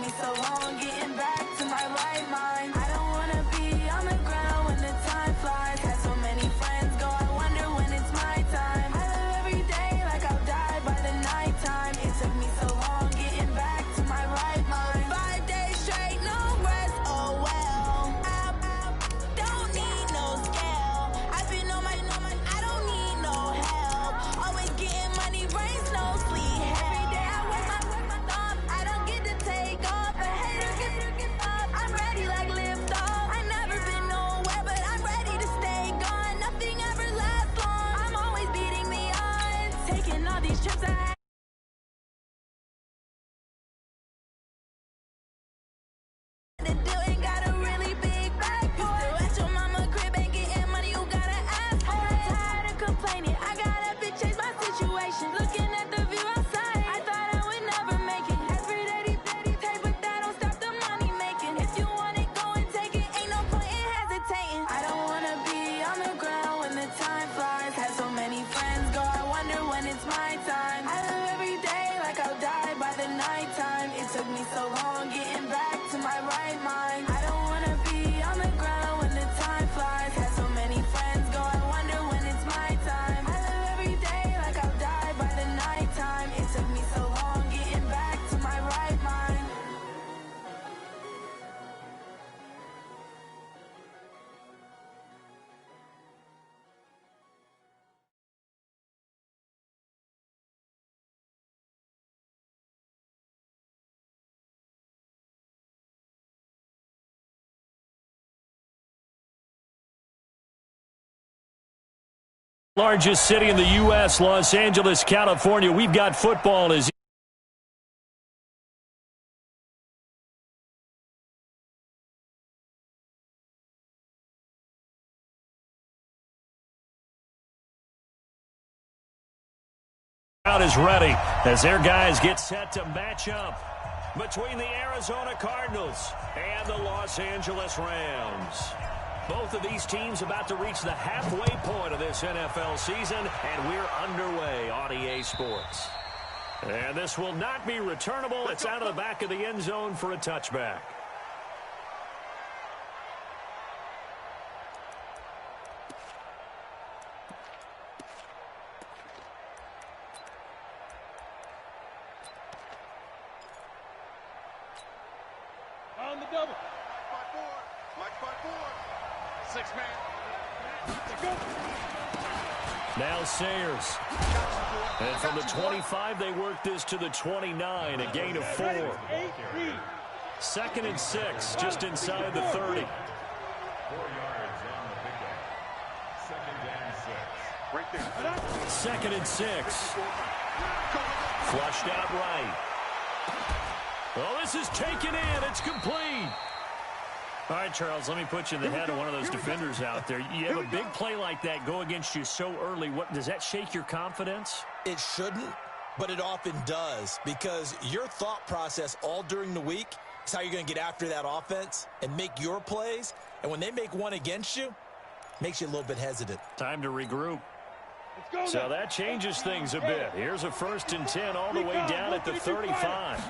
me so long getting back to my right mind. I don't wanna be on the ground when the time flies. Had so many friends go, I wonder when it's my time. I live every day like I'll die by the nighttime. It took me so long getting back to my right mind. 5 days straight, no rest, oh well. I don't need no scale. I've been on my, I don't need no help. Always getting money, rains, no sleep. Every day I work my thumb. I don't get to take off. A hater get up. I'm ready like lift off. I never been nowhere, but I'm ready to stay gone. Nothing ever lasts long. I'm always beating the odds. Taking all these trips I had to do. Ain't got a really big back. You still at your mama crib, ain't getting money, you gotta ask for it. I'm tired of complaining. I gotta big change my situation. Looking at the view outside, I thought I would never make it. Every day, take, but that don't stop the money making. If you want it, go and take it. Ain't no point in hesitating. I don't wanna be on the ground when the time flies. Had so many friends go, I wonder when it's my time. I live every day like I'll die by the nighttime. It took me so long getting back to my right mind. I don't wanna be on the ground when the time flies. Had so many friends go, I wonder when it's my time. I live every day like I'll die by the nighttime. It took me so long getting back to my right mind. Largest city in the U.S., Los Angeles, California. We've got football as crowd is ready as their guys get set to match up between the Arizona Cardinals and the Los Angeles Rams. Both of these teams about to reach the halfway point of this NFL season, and we're underway on EA Sports. And this will not be returnable. It's out of the back of the end zone for a touchback. On the double. Mike 5-4. 6-man. Now Sayers. And from the 25, they work this to the 29, a gain of 4. 2nd and 6, just inside the 30. 4 yards on the pickup. 2nd and 6. Right there. 2nd and 6. Flushed out right. Well, this is taken in. It's complete. All right, Charles, let me put you in the head of one of those defenders out there. You have a big play like that go against you so early. What does that shake your confidence? It shouldn't, but it often does, because your thought process all during the week is how you're going to get after that offense and make your plays. And when they make one against you, it makes you a little bit hesitant. Time to regroup. So that changes things a bit. Here's a 1st and 10 all the way down at the 35.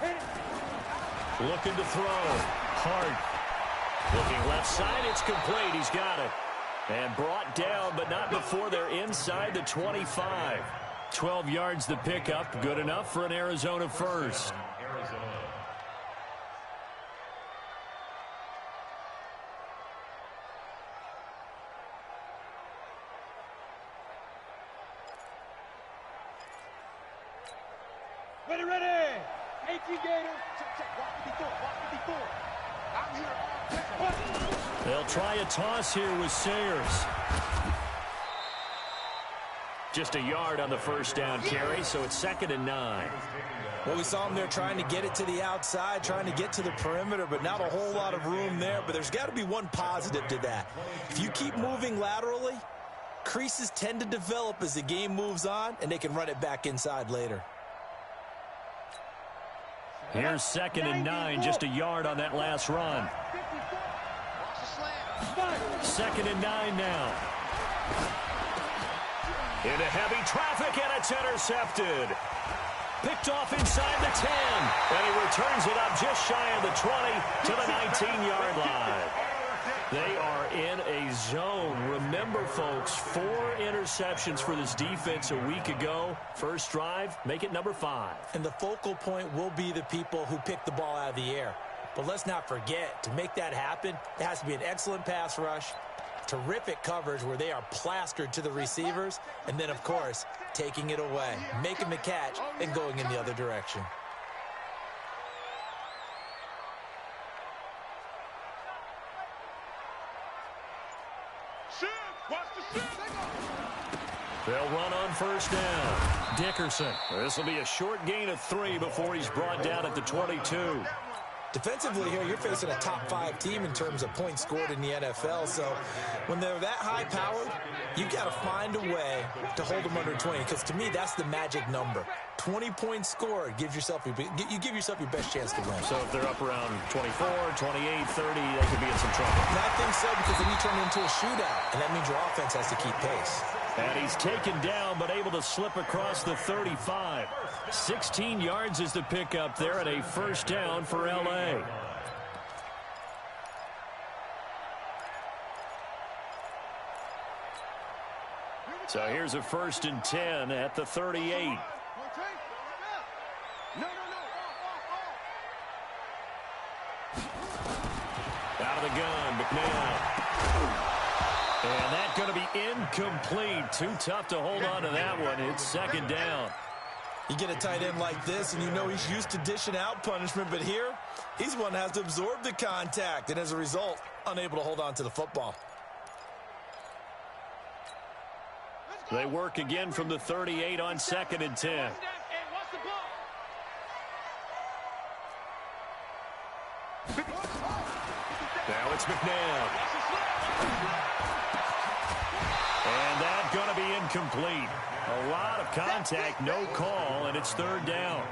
Looking to throw. Hard. Looking left side, it's complete. He's got it. And brought down, but not before they're inside the 25. 12 yards the pickup. Good enough for an Arizona first. Ready. 18 Gators. Check. Walk before. I'm here. They'll try a toss here with Sayers. Just a yard on the first down carry, so it's 2nd and 9. Well, we saw them there trying to get it to the outside, trying to get to the perimeter, but not a whole lot of room there. But there's got to be one positive to that. If you keep moving laterally, creases tend to develop as the game moves on, and they can run it back inside later. Here's 2nd and 9, just a yard on that last run. 2nd and 9 now. Into heavy traffic, and it's intercepted. Picked off inside the 10. And he returns it up just shy of the 20 to the 19-yard line. They are in a zone. Remember, folks, 4 interceptions for this defense a week ago. First drive, make it number 5. And the focal point will be the people who pick the ball out of the air. But let's not forget, to make that happen, it has to be an excellent pass rush, terrific coverage where they are plastered to the receivers, and then, of course, taking it away, making the catch, and going in the other direction. They'll run on first down. Dickerson. This will be a short gain of 3 before he's brought down at the 22. Defensively here, you're facing a top-5 team in terms of points scored in the NFL. So when they're that high-powered, you've got to find a way to hold them under 20. Because to me, that's the magic number. 20 points scored gives yourself you give yourself your best chance to win. So if they're up around 24, 28, 30, they could be in some trouble. And I think so, because then you turn it into a shootout, and that means your offense has to keep pace. And he's taken down, but able to slip across the 35. 16 yards is the pickup there, and a first down for L.A. So here's a 1st and 10 at the 38. Out of the gun, McNabb. And that's going to be incomplete. Too tough to hold on to that one. It's 2nd down. You get a tight end like this, and you know he's used to dishing out punishment, but here, he's one that has to absorb the contact, and as a result, unable to hold on to the football. They work again from the 38 on 2nd and 10. Now it's McNabb. And that's going to be incomplete. A lot of contact, no call, and it's 3rd down.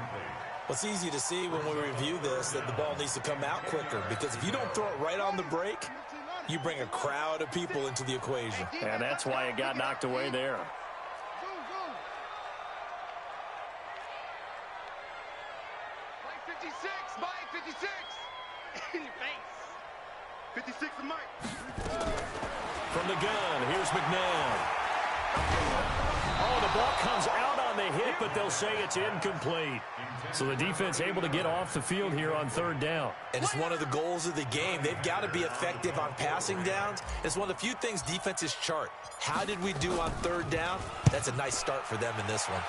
Well, it's easy to see when we review this that the ball needs to come out quicker, because if you don't throw it right on the break, you bring a crowd of people into the equation. And that's why it got knocked away there. Mike 56, Mike 56. In your face. 56 and Mike. From the gun, here's McNabb. Oh, the ball comes out on the hit, but they'll say it's incomplete. So the defense able to get off the field here on 3rd down. And it's one of the goals of the game. They've got to be effective on passing downs. It's one of the few things defenses chart. How did we do on 3rd down? That's a nice start for them in this one.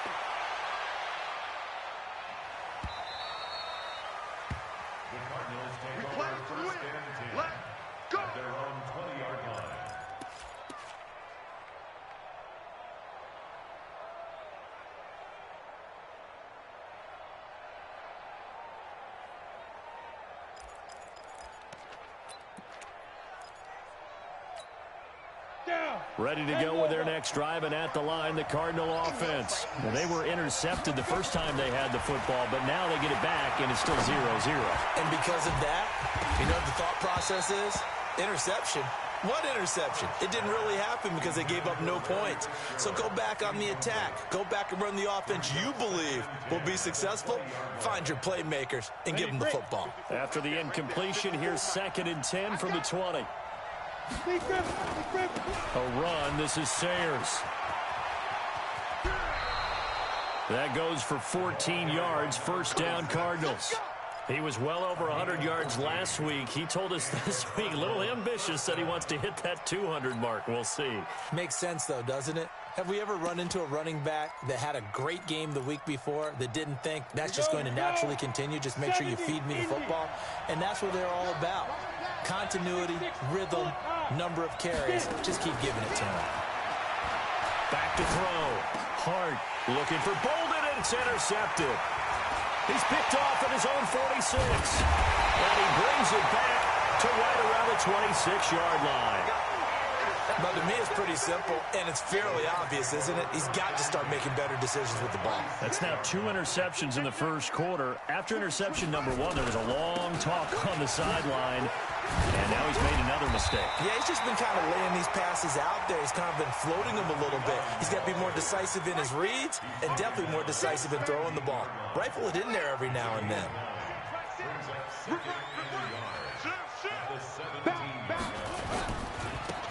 Ready to go with their next drive, and at the line, the Cardinal offense. Well, they were intercepted the first time they had the football, but now they get it back, and it's still 0-0. And because of that, you know what the thought process is? Interception. What interception? It didn't really happen because they gave up no points. So go back on the attack. Go back and run the offense you believe will be successful. Find your playmakers and give them the football. After the incompletion, here's 2nd and 10 from the 20. A run. This is Sayers. That goes for 14 yards. First down, Cardinals. He was well over 100 yards last week. He told us this week, a little ambitious, said he wants to hit that 200 mark. We'll see. Makes sense, though, doesn't it? Have we ever run into a running back that had a great game the week before that didn't think that's just going to naturally continue? Just make sure you feed me the football. And that's what they're all about. Continuity, rhythm, number of carries. Just keep giving it to him. Back to throw. Hart looking for Bolden, and it's intercepted. He's picked off at his own 46. And he brings it back to right around the 26-yard line. But to me, it's pretty simple, and it's fairly obvious, isn't it? He's got to start making better decisions with the ball. That's now 2 interceptions in the first quarter. After interception number 1, there was a long talk on the sideline And now he's made another mistake. Yeah, he's just been kind of laying these passes out there. He's kind of been floating them a little bit. He's got to be more decisive in his reads and definitely more decisive in throwing the ball. Rifle it in there every now and then.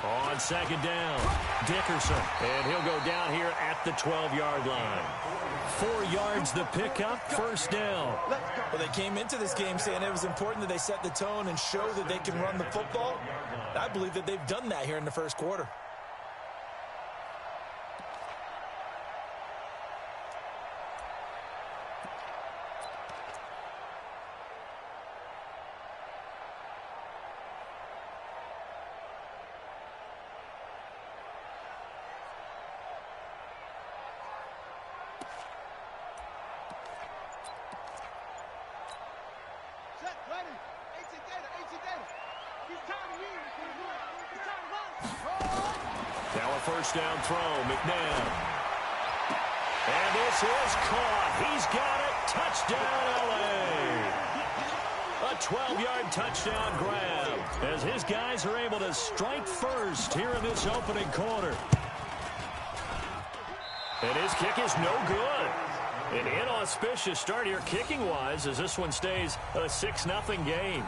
On second down, Dickerson. And he'll go down here at the 12-yard line. 4 yards the pickup, first down. Well, they came into this game saying it was important that they set the tone and show that they can run the football. I believe that they've done that here in the first quarter. Now a first down throw, McNabb. And this is caught. He's got it. Touchdown, L.A. A 12-yard touchdown grab as his guys are able to strike first here in this opening quarter. And his kick is no good. An inauspicious start here kicking-wise as this one stays a 6-0 game.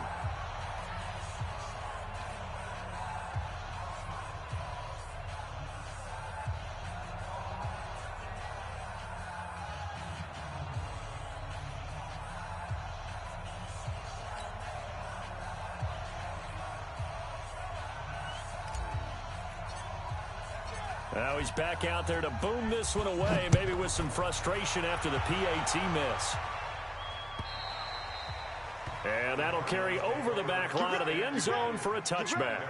Now he's back out there to boom this one away, maybe with some frustration after the PAT miss. And that'll carry over the back line of the end zone for a touchback.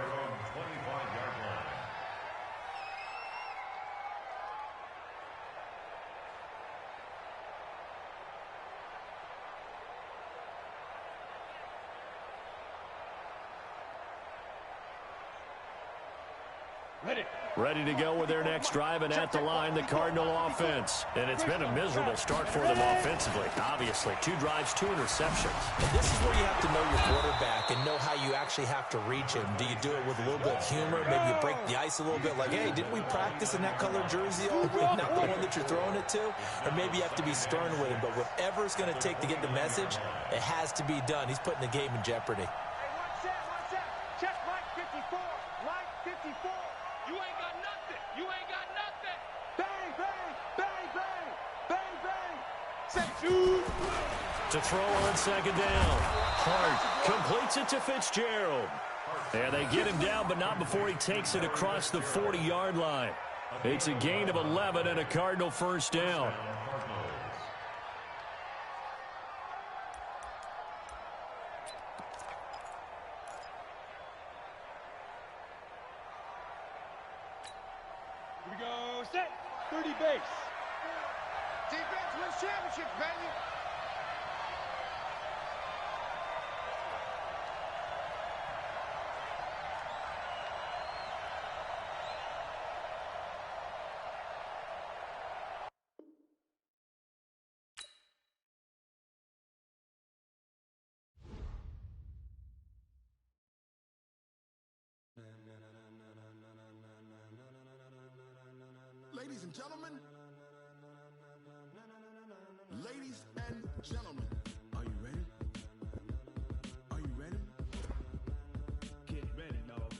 Ready to go with their next drive, and at the line, the Cardinal offense. And it's been a miserable start for them offensively, obviously. 2 drives, 2 interceptions. And this is where you have to know your quarterback and know how you actually have to reach him. Do you do it with a little bit of humor? Maybe you break the ice a little bit, like, hey, didn't we practice in that colored jersey all week? Not the one that you're throwing it to. Or maybe you have to be stern with him. But whatever it's going to take to get the message, it has to be done. He's putting the game in jeopardy. One set. Check Mike 54. Mike 54. You ain't got nothing. You ain't got nothing. Bang, bang, bang, bang, bang, bang. Set, shoot. To throw on second down. Hart completes it to Fitzgerald. And they get him down, but not before he takes it across the 40-yard line. It's a gain of 11 and a Cardinal first down. Here we go. Set. 30 base. Defense wins championships, baby. Ladies and gentlemen, ladies and gentlemen, are you ready? Are you ready? Get ready, dog.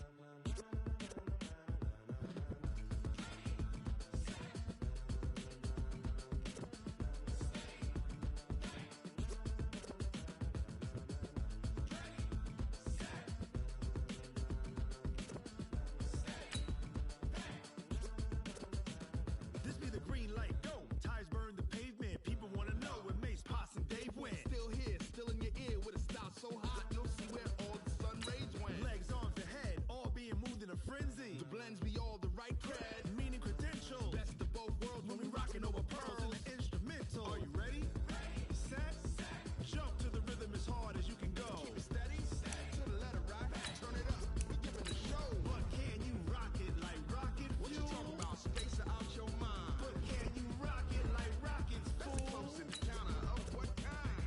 This be the green light, go. Tires burn the pavement. People want to know where Mace, Poss, and Dave went. Still here, still in your ear with a style so hot, you'll see where all the sun rays went. Legs, arms, and head, all being moved in a frenzy. The blends be all the right cred, meaning credentials. Best of both worlds when we rocking over pearls in the instrumental. Are you ready? Set. Jump to the rhythm as hard as you can go. Keep it steady, to the letter right. Turn it up, we giving the show. But can you rock it like rocket fuel? What you talking about? Space out your mind. But can you rock it like rockets, fool? That's a close encounter of what kind?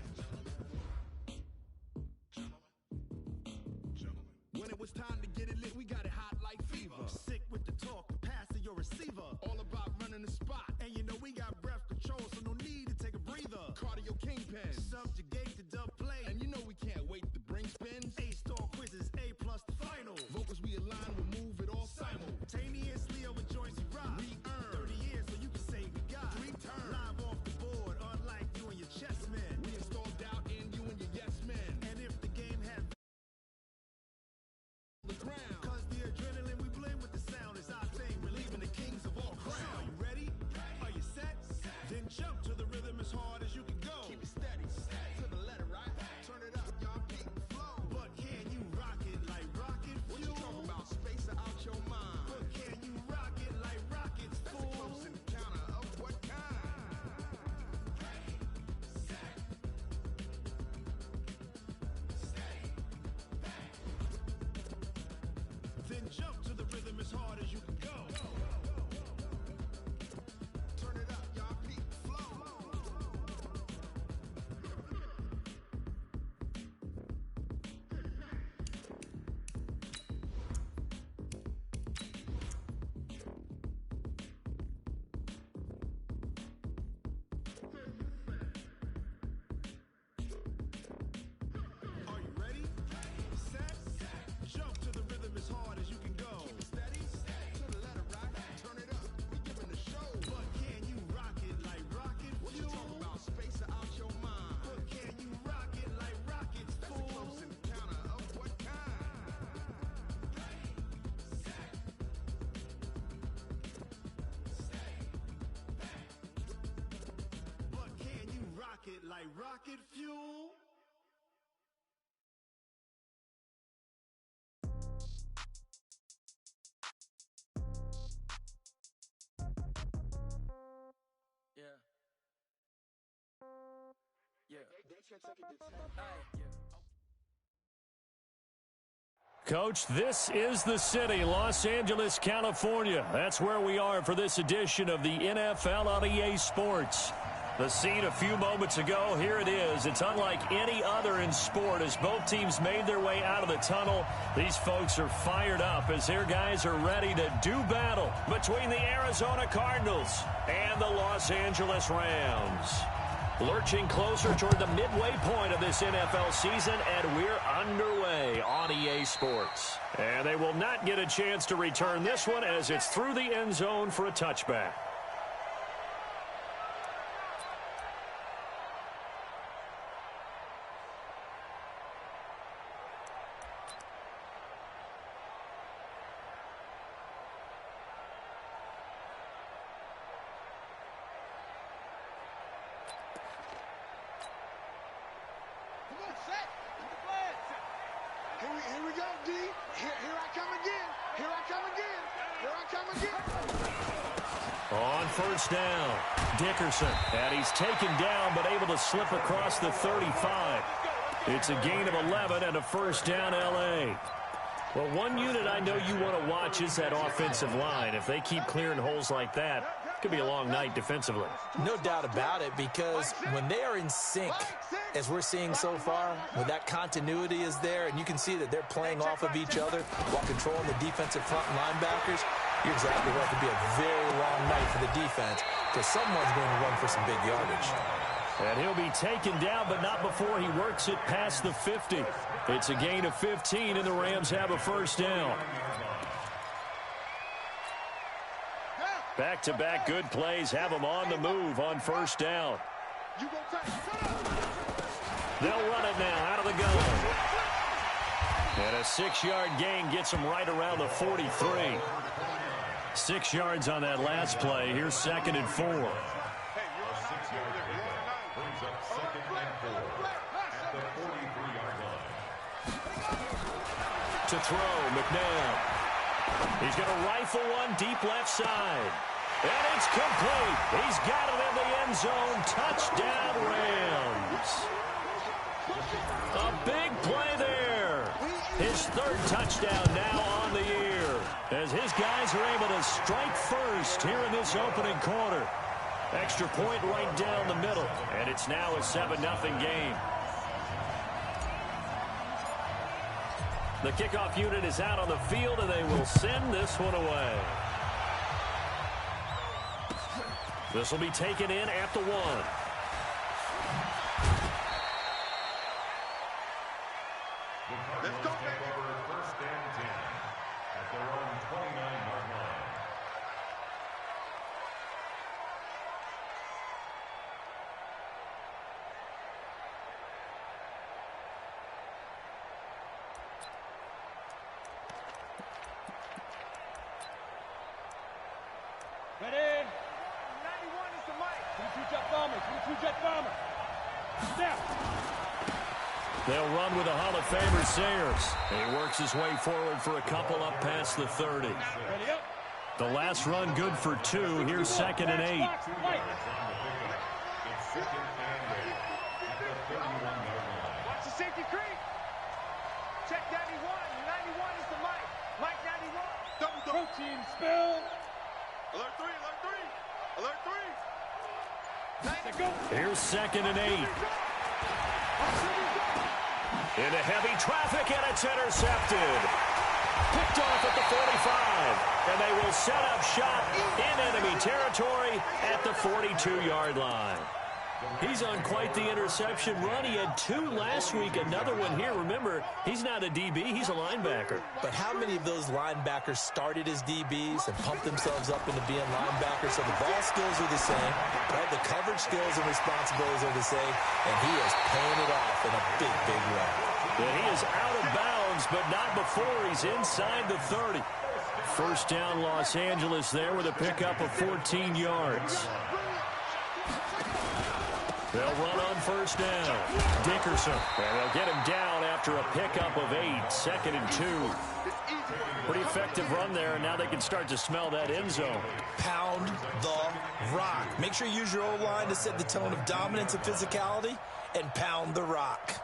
Gentlemen, When it was time to get it lit, we got it hot like fever. Sick with the talk, the pass to your receiver. All about running the spot. And you know we got breath control, so no need to take a breather. Cardio kingpin, subjugate the dub play. And you know we can't wait to bring spins. A-star quizzes, A+ the final. Vocals we align, we'll move it all simultaneously over joints we rock. We earn 30 years, so you can say we got 3 turns. Live off the board, unlike you and your chess men. We install doubt in you and your yes men. And if the game had the ground, cause the adrenaline we blend with the sound is our thing. We're leaving the kings of all crowns. So are you ready? Are you set? Then jump to the rhythm as hard as you can go. Keep it steady, to the letter, right? Turn it up, y'all peak flow. But can you rock it like rocket fuel? What you talking about? Space out your mind. But can you rock it like rockets, fool? That's a close encounter of what kind? Then jump to the rhythm as hard as you can go. Turn it up, y'all peak flow. Are you ready? Set? Jump to the rhythm as hard as you can go. Keep it steady, to the letter, right? Turn it up, we giving the show. But can you rock it like rocket fuel? What you talking about? Space out your mind. But can you rock it like rockets, fool? That's a close encounter of what kind? But can you rock it like rocket fuel? Coach, this is the city, Los Angeles, California. That's where we are for this edition of the NFL on EA Sports. The scene a few moments ago, here it is. It's unlike any other in sport as both teams made their way out of the tunnel. These folks are fired up as their guys are ready to do battle between the Arizona Cardinals and the Los Angeles Rams. Lurching closer toward the midway point of this NFL season, and we're underway on EA Sports. And they will not get a chance to return this one as it's through the end zone for a touchback. Here we go, D. Here I come again. Here I come again. Here I come again. On first down, Dickerson. And he's taken down but able to slip across the 35. It's a gain of 11 and a first down, L.A. Well, one unit I know you want to watch is that offensive line. If they keep clearing holes like that, it could be a long night defensively. No doubt about it, because when they are in sync, as we're seeing so far, when that continuity is there, and you can see that they're playing off of each other while controlling the defensive front linebackers, you're exactly right. It could be a very long night for the defense because someone's going to run for some big yardage. And he'll be taken down, but not before he works it past the 50. It's a gain of 15, and the Rams have a first down. Back-to-back good plays have them on the move on first down. They'll run it now out of the gun. And a 6-yard gain gets them right around the 43. 6 yards on that last play. Here's 2nd and 4. Brings up 2nd and 4 at the 43-yard line. To throw, McNabb. He's going to rifle one deep left side. And it's complete. He's got it in the end zone. Touchdown, Rams. A big play there. His 3rd touchdown now on the year, as his guys are able to strike first here in this opening quarter. Extra point right down the middle, and it's now a 7-0 game. The kickoff unit is out on the field, and they will send this one away. This will be taken in at the 1. Let's go, baby. First and 10 at their own 29-yard line. Ready? 91 is the mic. 22-jet bomber. 22-jet bomber. Snap. They'll run with the Hall of Famer Sayers. And he works his way forward for a couple up past the 30. Ready up. The last run good for 2. Here's 2nd and 8. It's 2nd and 8 at the 31-yard line. Watch the safety creep. Check 91. 91 is the mic. Mike 91. Double protein spill. Alert 3. Alert 3. Alert 3. Go. Here's 2nd and 8. Into heavy traffic, and it's intercepted. Picked off at the 45, and they will set up shop in enemy territory at the 42-yard line. He's on quite the interception run. He had 2 last week, another one here. Remember, he's not a DB, he's a linebacker. But how many of those linebackers started as DBs and pumped themselves up into being linebackers? So the ball skills are the same, right? The coverage skills and responsibilities are the same, and he is paying it off in a big, big way. And he is out of bounds, but not before he's inside the 30. First down, Los Angeles there with a pickup of 14 yards. They'll run on first down. Dickerson. And they'll get him down after a pickup of 8. 2nd and 2. Pretty effective run there, and now they can start to smell that end zone. Pound the rock. Make sure you use your O-line to set the tone of dominance and physicality, and pound the rock.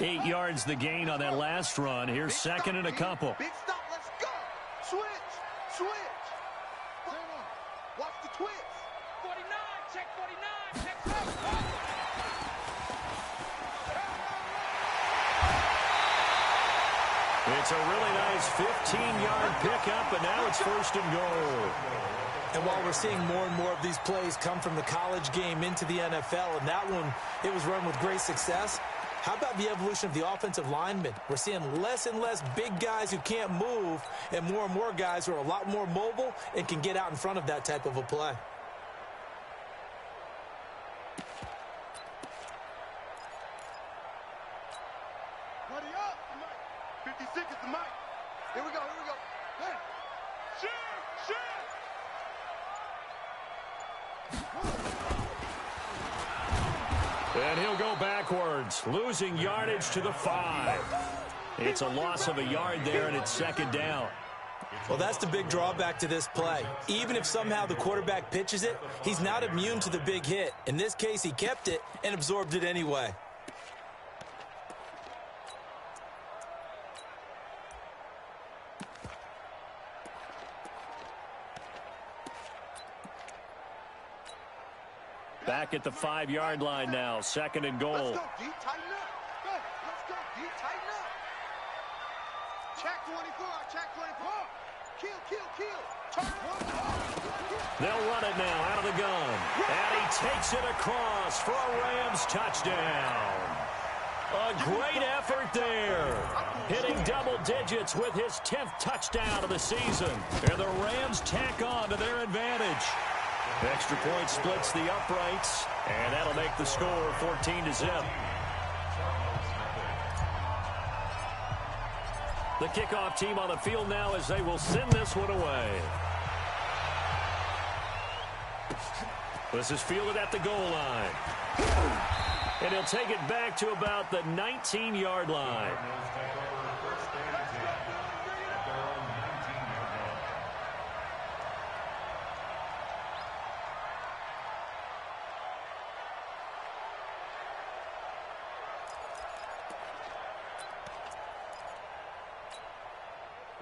Eight yards the gain on that last run. Here's 2nd and a couple. Big stop. Let's go. Switch. Switch. Watch the twitch. 49. Check 49. Check 49. It's a really nice 15-yard pickup, and now it's 1st and goal. And while we're seeing more and more of these plays come from the college game into the NFL, and that one, it was run with great success, how about the evolution of the offensive linemen? We're seeing less and less big guys who can't move, and more guys who are a lot more mobile and can get out in front of that type of a play. Buddy up. 56 is the mic. Here we go. Hey. Shoot. And he'll go backwards, losing yardage to the 5. It's a loss of a yard there, and it's 2nd down. Well, that's the big drawback to this play. Even if somehow the quarterback pitches it, he's not immune to the big hit. In this case, he kept it and absorbed it anyway. Back at the 5-yard line now, 2nd and goal. Let's go, D. Tighten up. Let's go, D. Tighten up. Check 24. Check 24. Kill. They'll run it now out of the gun. And he takes it across for a Rams touchdown. A great effort there. Hitting double digits with his 10th touchdown of the season. And the Rams tack on to their advantage. Extra point splits the uprights, and that'll make the score 14-0. The kickoff team on the field now as they will send this one away. This is fielded at the goal line. And he'll take it back to about the 19-yard line.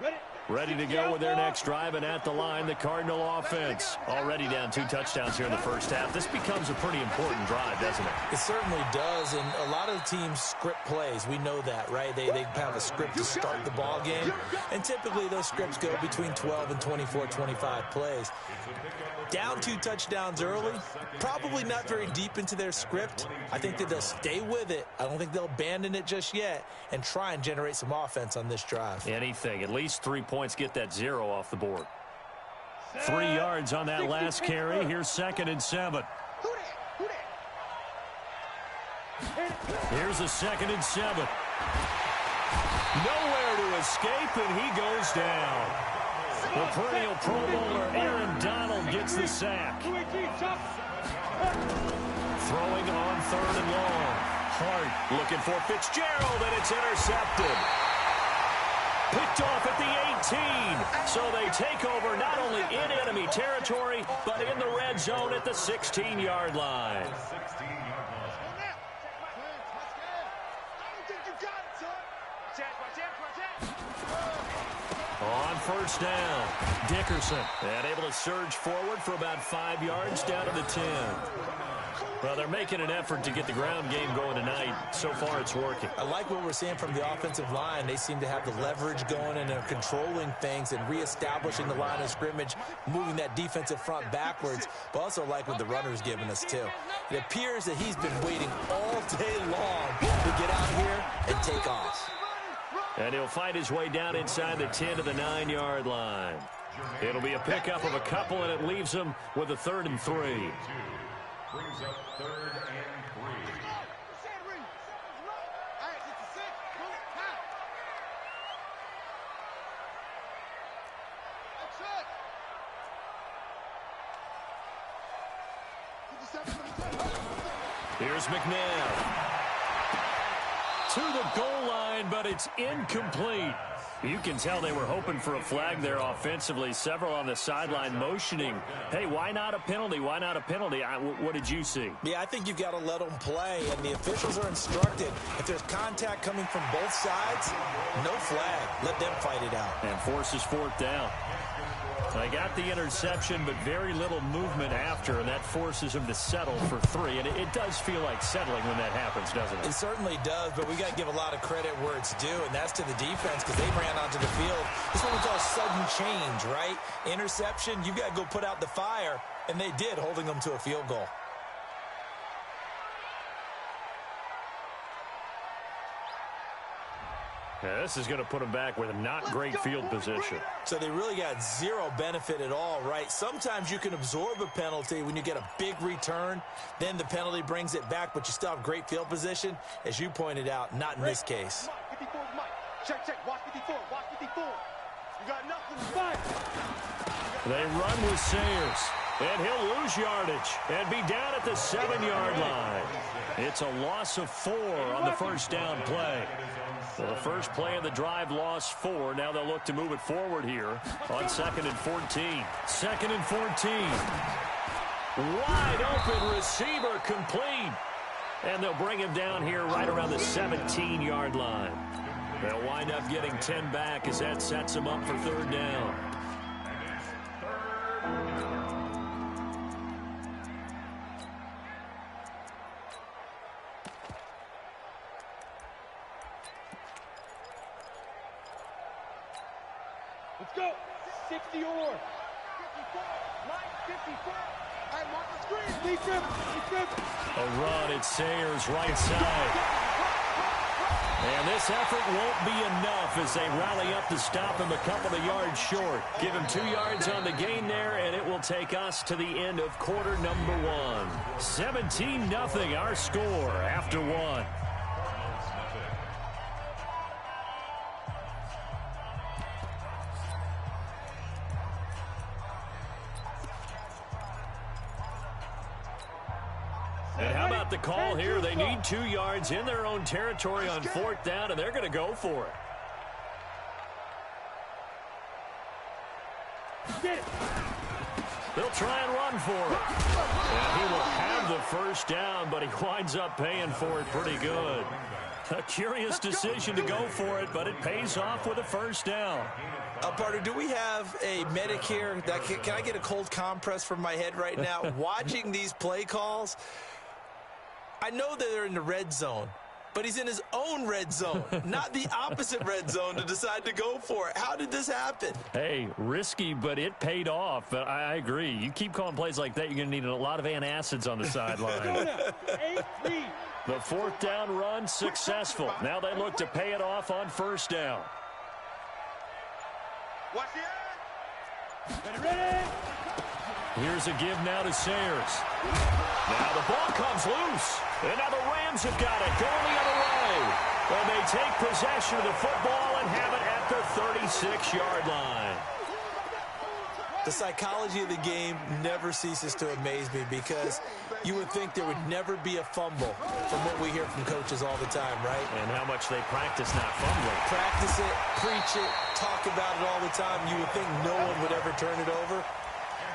Ready? Ready to go with their next drive, and at the line, the Cardinal offense. Already down 2 touchdowns here in the first half. This becomes a pretty important drive, doesn't it? It certainly does, and a lot of the teams script plays. We know that, right? They have a script to start the ball game, and typically those scripts go between 12 and 24, 25 plays. Down 2 touchdowns early, probably not very deep into their script. I think that they'll stay with it. I don't think they'll abandon it just yet and try and generate some offense on this drive. Anything. At least 3 points, get that 0 off the board. 3 yards on that last carry. Here's 2nd and 7. Here's a 2nd and 7. Nowhere to escape, and he goes down. The perennial Pro Bowler Aaron Donald gets the sack. Throwing on 3rd and long. Hart looking for Fitzgerald, and it's intercepted. Picked off at the 18. So they take over not only in enemy territory, but in the red zone at the 16-yard line. On 1st down, Dickerson, and able to surge forward for about 5 yards down to the 10. Well, they're making an effort to get the ground game going tonight. So far, it's working. I like what we're seeing from the offensive line. They seem to have the leverage going, and they're controlling things and reestablishing the line of scrimmage, moving that defensive front backwards, but also like what the runner's giving us, too. It appears that he's been waiting all day long to get out here and take off. And he'll find his way down inside the 10 to the 9-yard line. It'll be a pickup of a couple, and it leaves him with a 3rd and 3. Brings up 3rd and 3. Here's McNabb. To the goal line, but it's incomplete. You can tell they were hoping for a flag there offensively. Several on the sideline motioning, hey, why not a penalty? Why not a penalty? What did you see? Yeah, I think you've got to let them play, and the officials are instructed. If there's contact coming from both sides, no flag. Let them fight it out. And forces 4th down. They got the interception, but very little movement after, and that forces them to settle for 3. And it does feel like settling when that happens, doesn't it? It certainly does, but we got to give a lot of credit where it's due, and that's to the defense because they ran onto the field. This is what we call sudden change, right? Interception, you got to go put out the fire, and they did, holding them to a field goal. Yeah, this is going to put them back with not great field position. So they really got 0 benefit at all, right? Sometimes you can absorb a penalty when you get a big return. Then the penalty brings it back, but you still have great field position. As you pointed out, not in this case. Check, watch 54, watch 54. You got nothing to fight. They run with Sayers, and he'll lose yardage and be down at the 7-yard line. It's a loss of 4 on the 1st down play. Well, the first play of the drive lost 4. Now they'll look to move it forward here on 2nd and 14. 2nd and 14. Wide open receiver complete. And they'll bring him down here right around the 17-yard line. They'll wind up getting 10 back as that sets them up for 3rd down. Let's go. 60 or 54. Line 54. Hey, mark the screen. Defense. A run at Sayers' right side. And this effort won't be enough as they rally up to stop him a couple of yards short. Give him 2 yards on the gain there, and it will take us to the end of quarter number 1. 17-0 our score after 1. And how about the call here? They need 2 yards in their own territory on 4th down, and they're going to go for it. They'll try and run for it. And he will have the 1st down, but he winds up paying for it pretty good. A curious decision to go for it, but it pays off with a first down. Partner, do we have a medic here? Can I get a cold compress from my head right now? Watching these play calls, I know that they're in the red zone, but he's in his own red zone, not the opposite red zone to decide to go for it. How did this happen? Hey, risky, but it paid off. But I agree. You keep calling plays like that, you're going to need a lot of antacids on the sideline. The fourth down run successful. Now they look to pay it off on first down. Watch it. Ready? Here's a give now to Sayers. Now the ball comes loose. And now the Rams have got it going the other way. And they take possession of the football and have it at the 36-yard line. The psychology of the game never ceases to amaze me because you would think there would never be a fumble from what we hear from coaches all the time, right? And how much they practice not fumbling. Practice it, preach it, talk about it all the time. You would think no one would ever turn it over.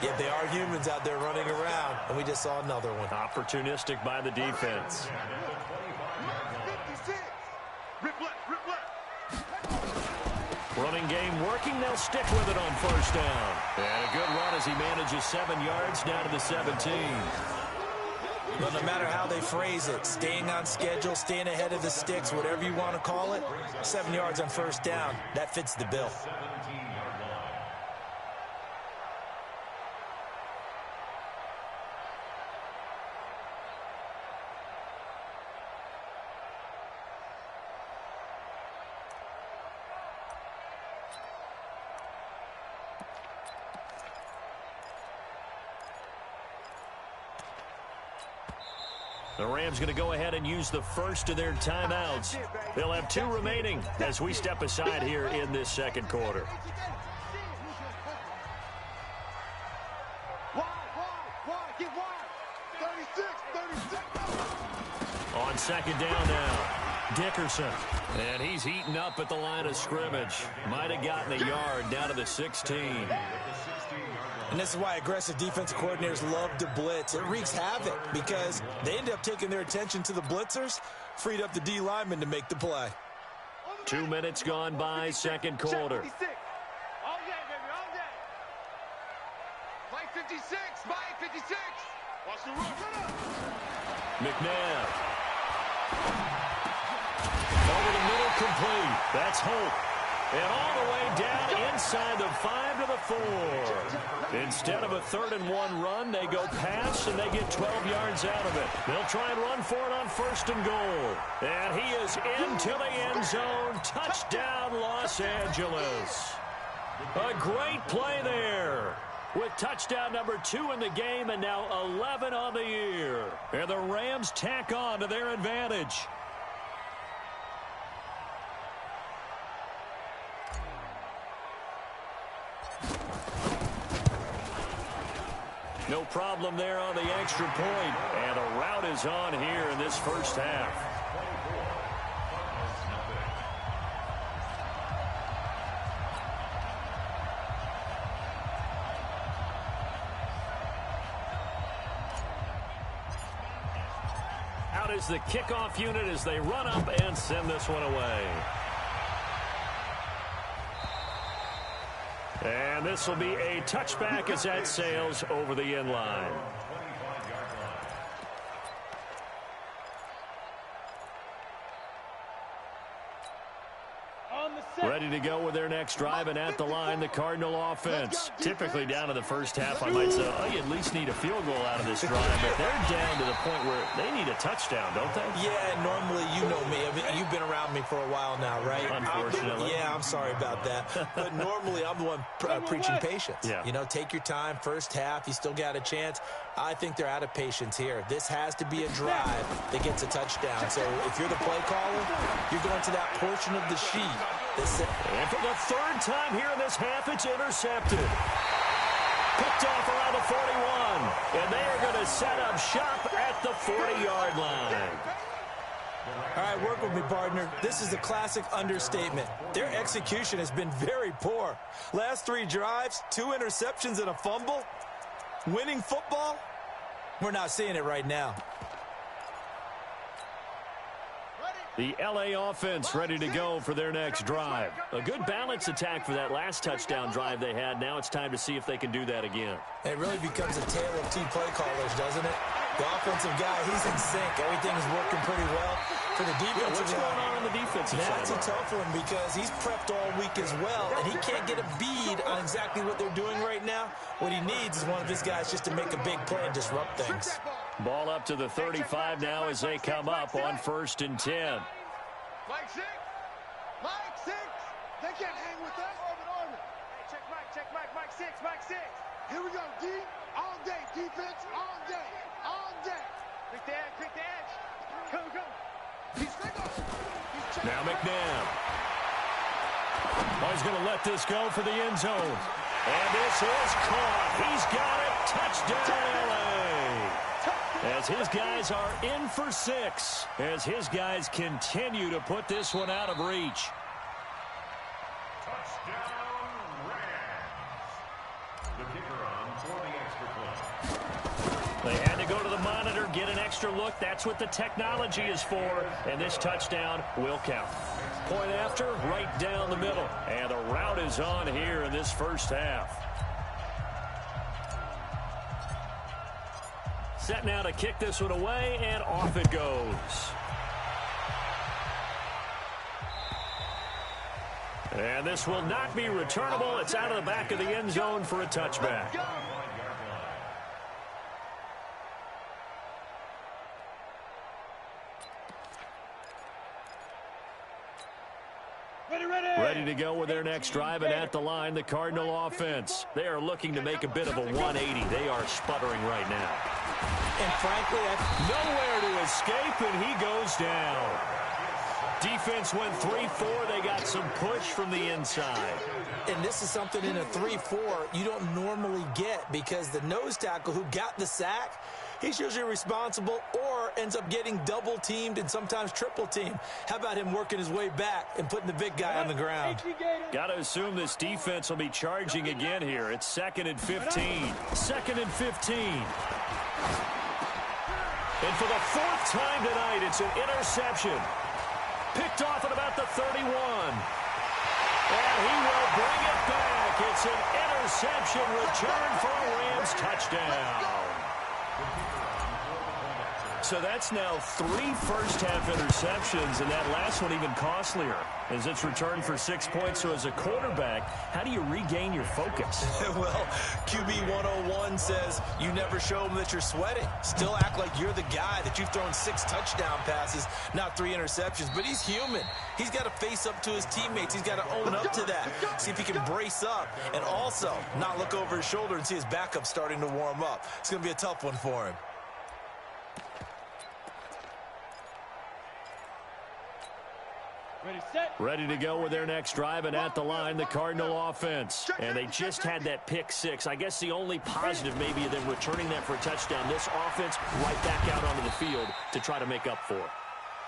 Yet they are humans out there running around, and we just saw another one. Opportunistic by the defense. 56. Rip left. Running game working. They'll stick with it on first down. And a good run as he manages 7 yards down to the 17. But no matter how they phrase it, staying on schedule, staying ahead of the sticks, whatever you want to call it, 7 yards on first down, that fits the bill. The Rams going to go ahead and use the first of their timeouts. They'll have 2 remaining as we step aside here in this second quarter. Wide, get wide. 36. On second down now, Dickerson. And he's heating up at the line of scrimmage. Might have gotten a yard down to the 16. And this is why aggressive defensive coordinators love to blitz. It wreaks havoc because they end up taking their attention to the blitzers, freed up the D lineman to make the play. 2 minutes gone by, second quarter. All day, baby, all day. Mike 56, Mike 56. Watch the run. McNabb. Over the middle, complete. That's Hope. And all the way down inside the 5 to the 4. Instead of a 3rd-and-1 run, they go pass, and they get 12 yards out of it. They'll try and run for it on 1st and goal. And he is into the end zone. Touchdown, Los Angeles. A great play there. With touchdown number 2 in the game and now 11 on the year. And the Rams tack on to their advantage. No problem there on the extra point. And a rout is on here in this first half. Out is the kickoff unit as they run up and send this one away. And this will be a touchback as that sails over the end line. Ready to go with their next drive, and at the line, the Cardinal offense. Typically down to the first half, I might say, oh, you at least need a field goal out of this drive, but they're down to the point where they need a touchdown, don't they? Yeah, normally, you know me. I mean, you've been around me for a while now, right? Unfortunately. I'm sorry about that. But normally, I'm the one preaching patience. Yeah. You know, take your time. First half, you still got a chance. I think they're out of patience here. This has to be a drive that gets a touchdown. So if you're the play caller, you're going to that portion of the sheet. And for the 3rd time here in this half, it's intercepted. Picked off around the 41. And they are going to set up shop at the 40-yard line. All right, work with me, partner. This is a classic understatement. Their execution has been very poor. Last 3 drives, 2 interceptions and a fumble. Winning football? We're not seeing it right now. The L.A. offense ready to go for their next drive. A good balance attack for that last touchdown drive they had. Now it's time to see if they can do that again. It really becomes a tale of two play callers, doesn't it? The offensive guy, he's in sync. Everything is working pretty well. For the defensive what's going on the defensive side? That's a tough one because he's prepped all week as well, and he can't get a bead on exactly what they're doing right now. What he needs is one of his guys just to make a big play and disrupt things. Ball up to the 35 now as they come up on 1st and 10. Mike 6. Mike 6. They can't hang with us. Orbit. Hey, check Mike. Mike 6. Mike 6. Here we go, D. All day. Defense all day. All day. Quick the edge. Go. He's now McNabb. Oh, he's going to let this go for the end zone. And this is caught. He's got it. Touchdown, LA. As his guys are in for 6. As his guys continue to put this one out of reach. Touchdown, Rams. The kicker on for the extra point. They had to go to the monitor, get an extra look. That's what the technology is for. And this touchdown will count. Point after, right down the middle. And the route is on here in this first half. Set now to kick this one away, and off it goes. And this will not be returnable. It's out of the back of the end zone for a touchback. Ready to go with their next drive, and at the line, the Cardinal offense. They are looking to make a bit of a 180. They are sputtering right now. And frankly, nowhere to escape, and he goes down. Defense went 3-4. They got some push from the inside. And this is something in a 3-4 you don't normally get because the nose tackle who got the sack, he's usually responsible or ends up getting double-teamed and sometimes triple-teamed. How about him working his way back and putting the big guy on the ground? Got to assume this defense will be charging again here. It's 2nd and 15. 2nd and 15. And for the 4th time tonight, it's an interception. Picked off at about the 31. And he will bring it back. It's an interception return for a Rams touchdown. So that's now 3 first-half interceptions, and that last one even costlier as it's returned for 6 points. So as a quarterback, how do you regain your focus? Well, QB 101 says you never show them that you're sweating. Still act like you're the guy that you've thrown 6 touchdown passes, not 3 interceptions. But he's human. He's got to face up to his teammates. He's got to own up to that. See if he can brace up and also not look over his shoulder and see his backup starting to warm up. It's going to be a tough one for him. Ready to go with their next drive, and at the line, the Cardinal offense. And they just had that pick 6. I guess the only positive maybe of them returning that for a touchdown. This offense right back out onto the field to try to make up for it.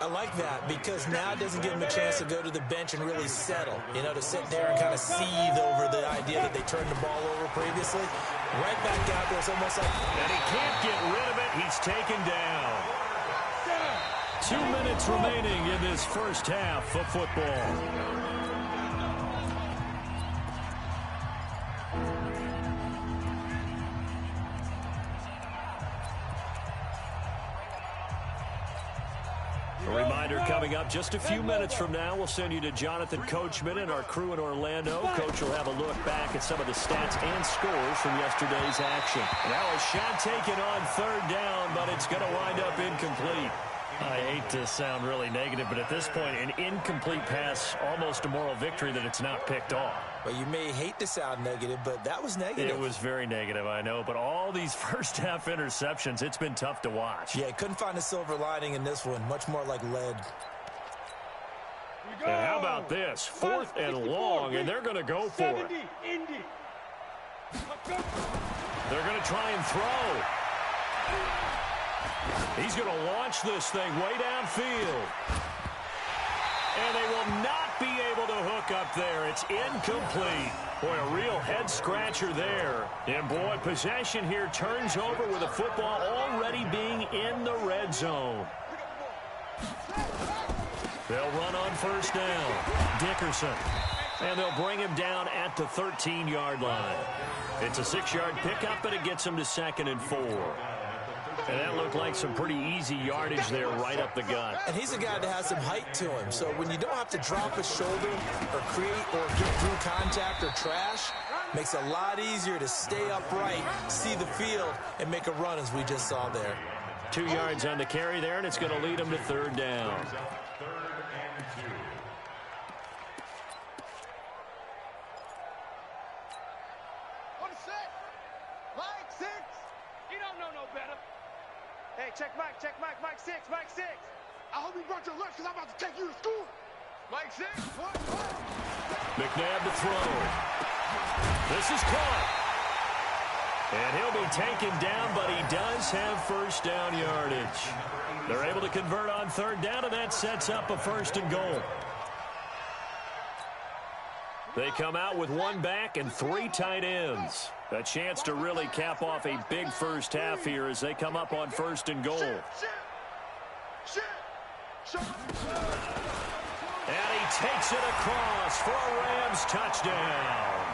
I like that because now it doesn't give them a chance to go to the bench and really settle. You know, to sit there and kind of seethe over the idea that they turned the ball over previously. Right back out there, it's almost like... And he can't get rid of it. He's taken down. 2 minutes remaining in this first half of football. A reminder coming up just a few minutes from now. We'll send you to Jonathan Coachman and our crew in Orlando. Coach will have a look back at some of the stats and scores from yesterday's action. Now a shot taken on 3rd down, but it's going to wind up incomplete. I hate to sound really negative, but at this point, an incomplete pass, almost a moral victory that it's not picked off. Well, you may hate to sound negative, but that was negative. It was very negative, I know, but all these first-half interceptions, it's been tough to watch. Yeah, couldn't find a silver lining in this one, much more like lead. And how about this? 4th and long, and they're going to go for it. They're going to try and throw. He's going to launch this thing way downfield. And they will not be able to hook up there. It's incomplete. Boy, a real head-scratcher there. And, boy, possession here turns over with the football already being in the red zone. They'll run on first down. Dickerson. And they'll bring him down at the 13-yard line. It's a 6-yard pickup, and it gets him to 2nd and 4. And that looked like some pretty easy yardage there right up the gut. And he's a guy that has some height to him. So when you don't have to drop a shoulder or create or get through contact or trash, makes it a lot easier to stay upright, see the field, and make a run as we just saw there. 2 yards on the carry there, and it's going to lead him to 3rd down. Hey, check Mike, Mike 6, Mike 6. I hope you brought your lunch because I'm about to take you to school. Mike 6, what? McNabb to throw. This is caught. And he'll be taken down, but he does have first down yardage. They're able to convert on 3rd down, and that sets up a 1st and goal. They come out with 1 back and 3 tight ends. A chance to really cap off a big first half here as they come up on 1st and goal. And he takes it across for a Rams touchdown.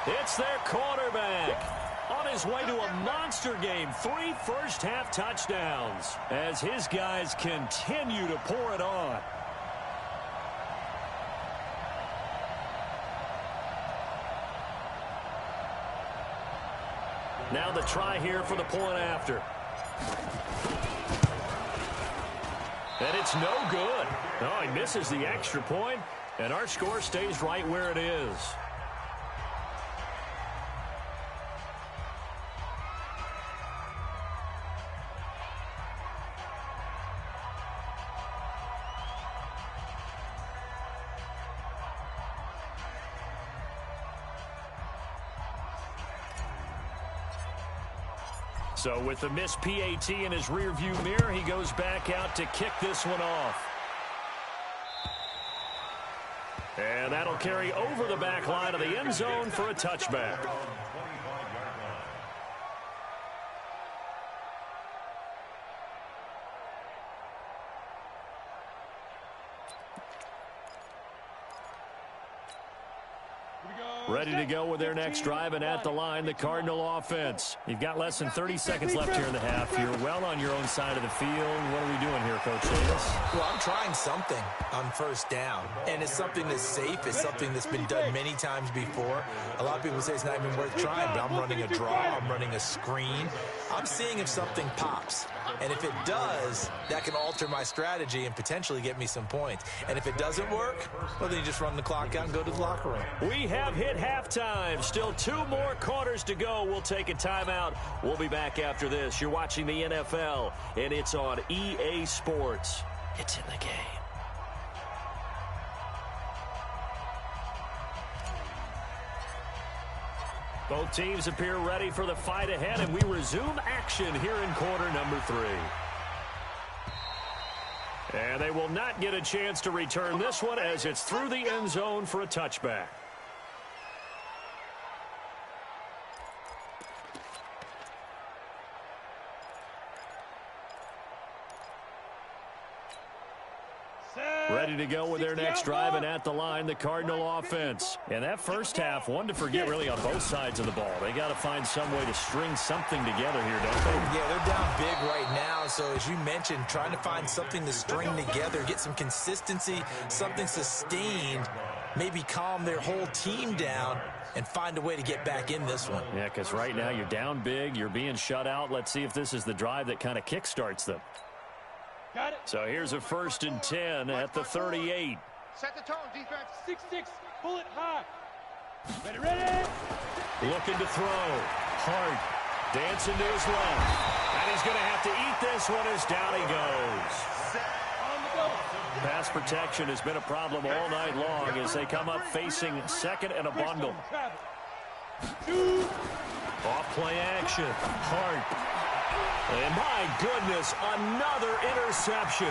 It's their quarterback on his way to a monster game. 3 first-half touchdowns as his guys continue to pour it on. Now the try here for the point after. And it's no good. Oh, he misses the extra point, and our score stays right where it is. So with the missed PAT in his rearview mirror, he goes back out to kick this one off. And that'll carry over the back line of the end zone for a touchback. Ready to go with their next drive, and at the line, the Cardinal offense. You've got less than 30 seconds left here in the half. You're well on your own side of the field. What are we doing here, Coach Davis? Well, I'm trying something on 1st down, and it's something that's safe. It's something that's been done many times before. A lot of people say it's not even worth trying, but I'm running a draw. I'm running a screen. I'm seeing if something pops. And if it does, that can alter my strategy and potentially get me some points. And if it doesn't work, well, then you just run the clock out and go to the locker room. We have hit halftime. Still 2 more quarters to go. We'll take a timeout. We'll be back after this. You're watching the NFL, and it's on EA Sports. It's in the game. Both teams appear ready for the fight ahead, and we resume action here in quarter number 3. And they will not get a chance to return this one as it's through the end zone for a touchback. Ready to go with their next drive, and at the line, the Cardinal offense. And that first half, one to forget really on both sides of the ball. They got to find some way to string something together here, don't they? Yeah, they're down big right now. So as you mentioned, trying to find something to string together, get some consistency, something sustained, maybe calm their whole team down and find a way to get back in this one. Yeah, because right now you're down big, you're being shut out. Let's see if this is the drive that kind of kickstarts them. Got it. So here's a 1st and 10 at the 38. Set the tone, defense. 6-6, pull it high. Ready. Looking to throw. Hart dancing to his left. And he's going to have to eat this one as down he goes. Pass protection has been a problem all night long as they come up facing 2nd and a bundle. Off play action. Hart. And my goodness, another interception.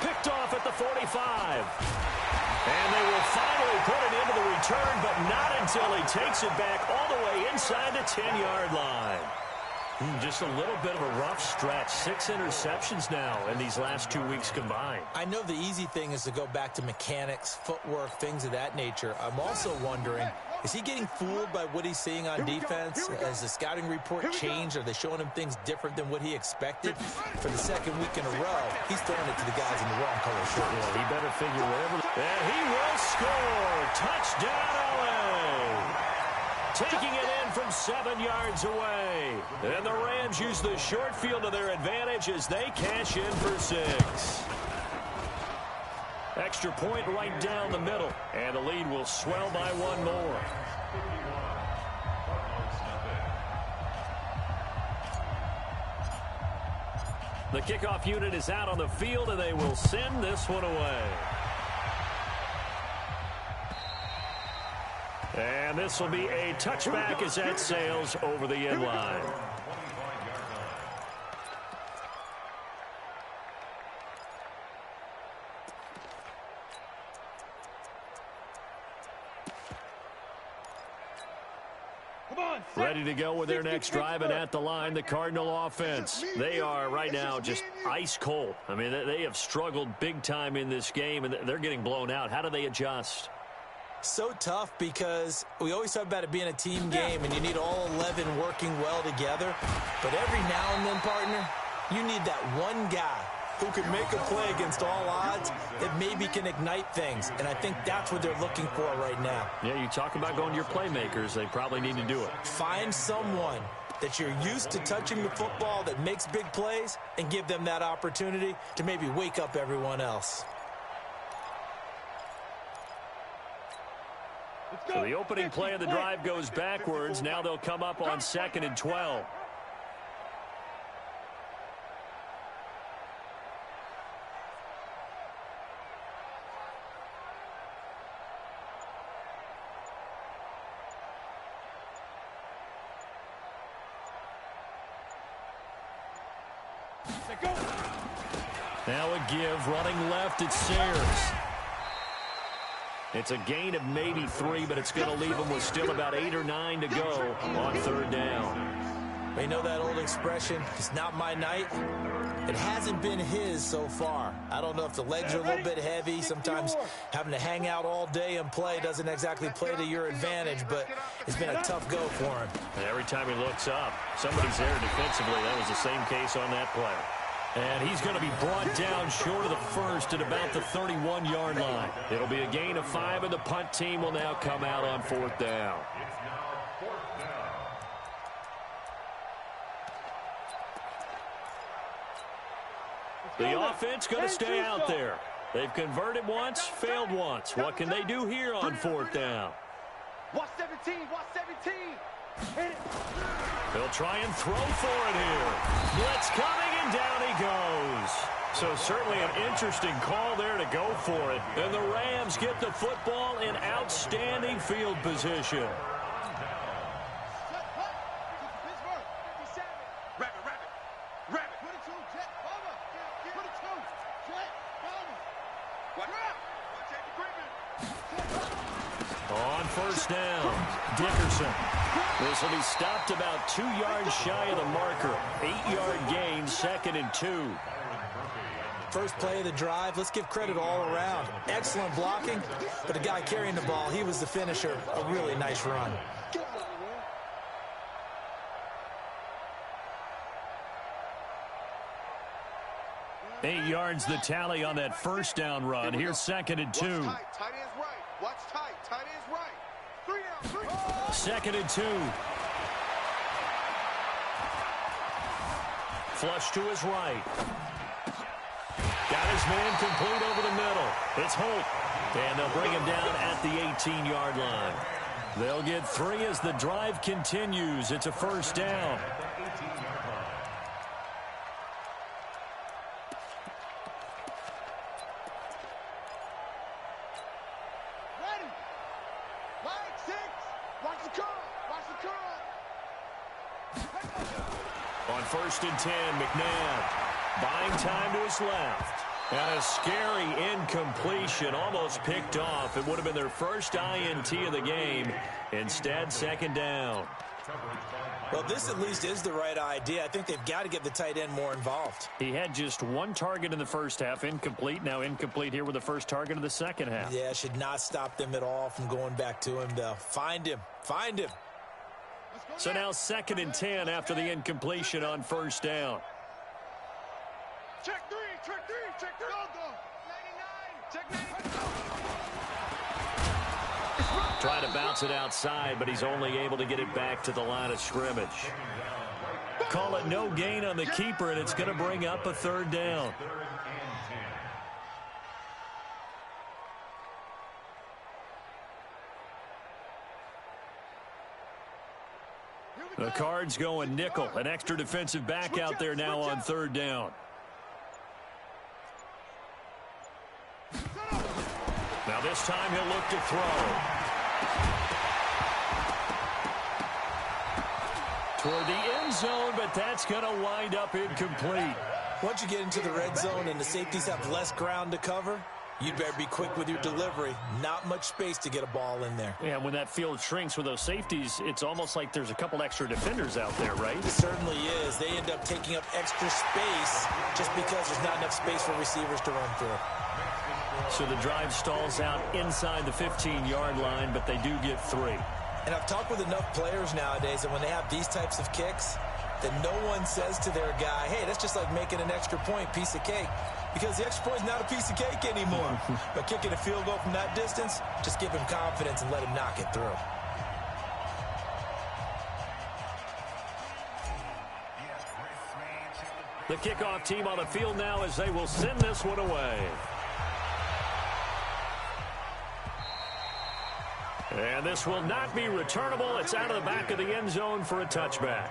Picked off at the 45. And they will finally put it into the return, but not until he takes it back all the way inside the 10-yard line. Just a little bit of a rough stretch. 6 interceptions now in these last 2 weeks combined. I know the easy thing is to go back to mechanics, footwork, things of that nature. I'm also wondering, is he getting fooled by what he's seeing on defense? Has the scouting report changed? Are they showing him things different than what he expected? For the second week in a row, he's throwing it to the guys in the wrong color shirt. Yeah, he better figure whatever. And he will score. Touchdown, LA. Taking it in from 7 yards away. And the Rams use the short field to their advantage as they cash in for 6. Extra point right down the middle. And the lead will swell by 1 more. The kickoff unit is out on the field, and they will send this one away. And this will be a touchback as that sails over the end line. Ready to go with their next drive, and at the line, the Cardinal offense. They are right now just ice cold. I mean, they have struggled big time in this game, and they're getting blown out. How do they adjust? So tough because we always talk about it being a team game, and you need all 11 working well together. But every now and then, partner, you need that one guy who can make a play against all odds that maybe can ignite things. And I think that's what they're looking for right now. Yeah, you talk about going to your playmakers. They probably need to do it. Find someone that you're used to touching the football that makes big plays and give them that opportunity to maybe wake up everyone else. So the opening play of the drive goes backwards. Now they'll come up on 2nd and 12. Now a give, running left, it's Sayers. It's a gain of maybe 3, but it's going to leave them with still about 8 or 9 to go on 3rd down. We know that old expression, it's not my night. It hasn't been his so far. I don't know if the legs are a little bit heavy. Sometimes having to hang out all day and play doesn't exactly play to your advantage, but it's been a tough go for him. And every time he looks up, somebody's there defensively. That was the same case on that play. And he's going to be brought down short of the first at about the 31-yard line. It'll be a gain of 5, and the punt team will now come out on 4th down. The offense going to stay out there. They've converted once, failed once. What can they do here on 4th down? Watch 17, watch 17. Hit it. They'll try and throw for it here. Blitz coming, and down he goes. So certainly an interesting call there to go for it. And the Rams get the football in outstanding field position. On 1st down, Dickerson. This will be stopped about 2 yards shy of the marker. 8-yard gain, 2nd and 2. First play of the drive, let's give credit all around. Excellent blocking, but the guy carrying the ball, he was the finisher. A really nice run. Eight yards the tally on that 1st down run. Here's 2nd and 2. Tight ends right. Watch tight. Tight ends right. 3 down, 3. 2nd and 2. Flush to his right. Got his man complete over the middle. It's Holt. And they'll bring him down at the 18-yard line. They'll get 3 as the drive continues. It's a 1st down. On 1st and 10, McNabb buying time to his left. And a scary incompletion, almost picked off. It would have been their first INT of the game. Instead, 2nd down. Well, this at least is the right idea. I think they've got to get the tight end more involved. He had just one target in the first half, incomplete. Now incomplete here with the first target of the second half. Yeah, should not stop them at all from going back to him, though. Find him. Find him. So now 2nd and 10 after the incompletion on first down. Check three, check three, check three. Go, 99, check 99. Trying to bounce it outside, but he's only able to get it back to the line of scrimmage. Call it no gain on the keeper, and it's going to bring up a 3rd down. The Cards going nickel. An extra defensive back out there now on 3rd down. Now this time he'll look to throw. Toward the end zone, but that's going to wind up incomplete. Once you get into the red zone and the safeties have less ground to cover, you'd better be quick with your delivery. Not much space to get a ball in there. Yeah, when that field shrinks with those safeties, it's almost like there's a couple extra defenders out there, right? It certainly is. They end up taking up extra space just because there's not enough space for receivers to run through. So the drive stalls out inside the 15-yard line, but they do get 3. And I've talked with enough players nowadays that when they have these types of kicks, that no one says to their guy, hey, that's just like making an extra point, piece of cake. Because the extra point is not a piece of cake anymore. But kicking a field goal from that distance, just give him confidence and let him knock it through. The kickoff team on the field now as they will send this one away. And this will not be returnable. It's out of the back of the end zone for a touchback.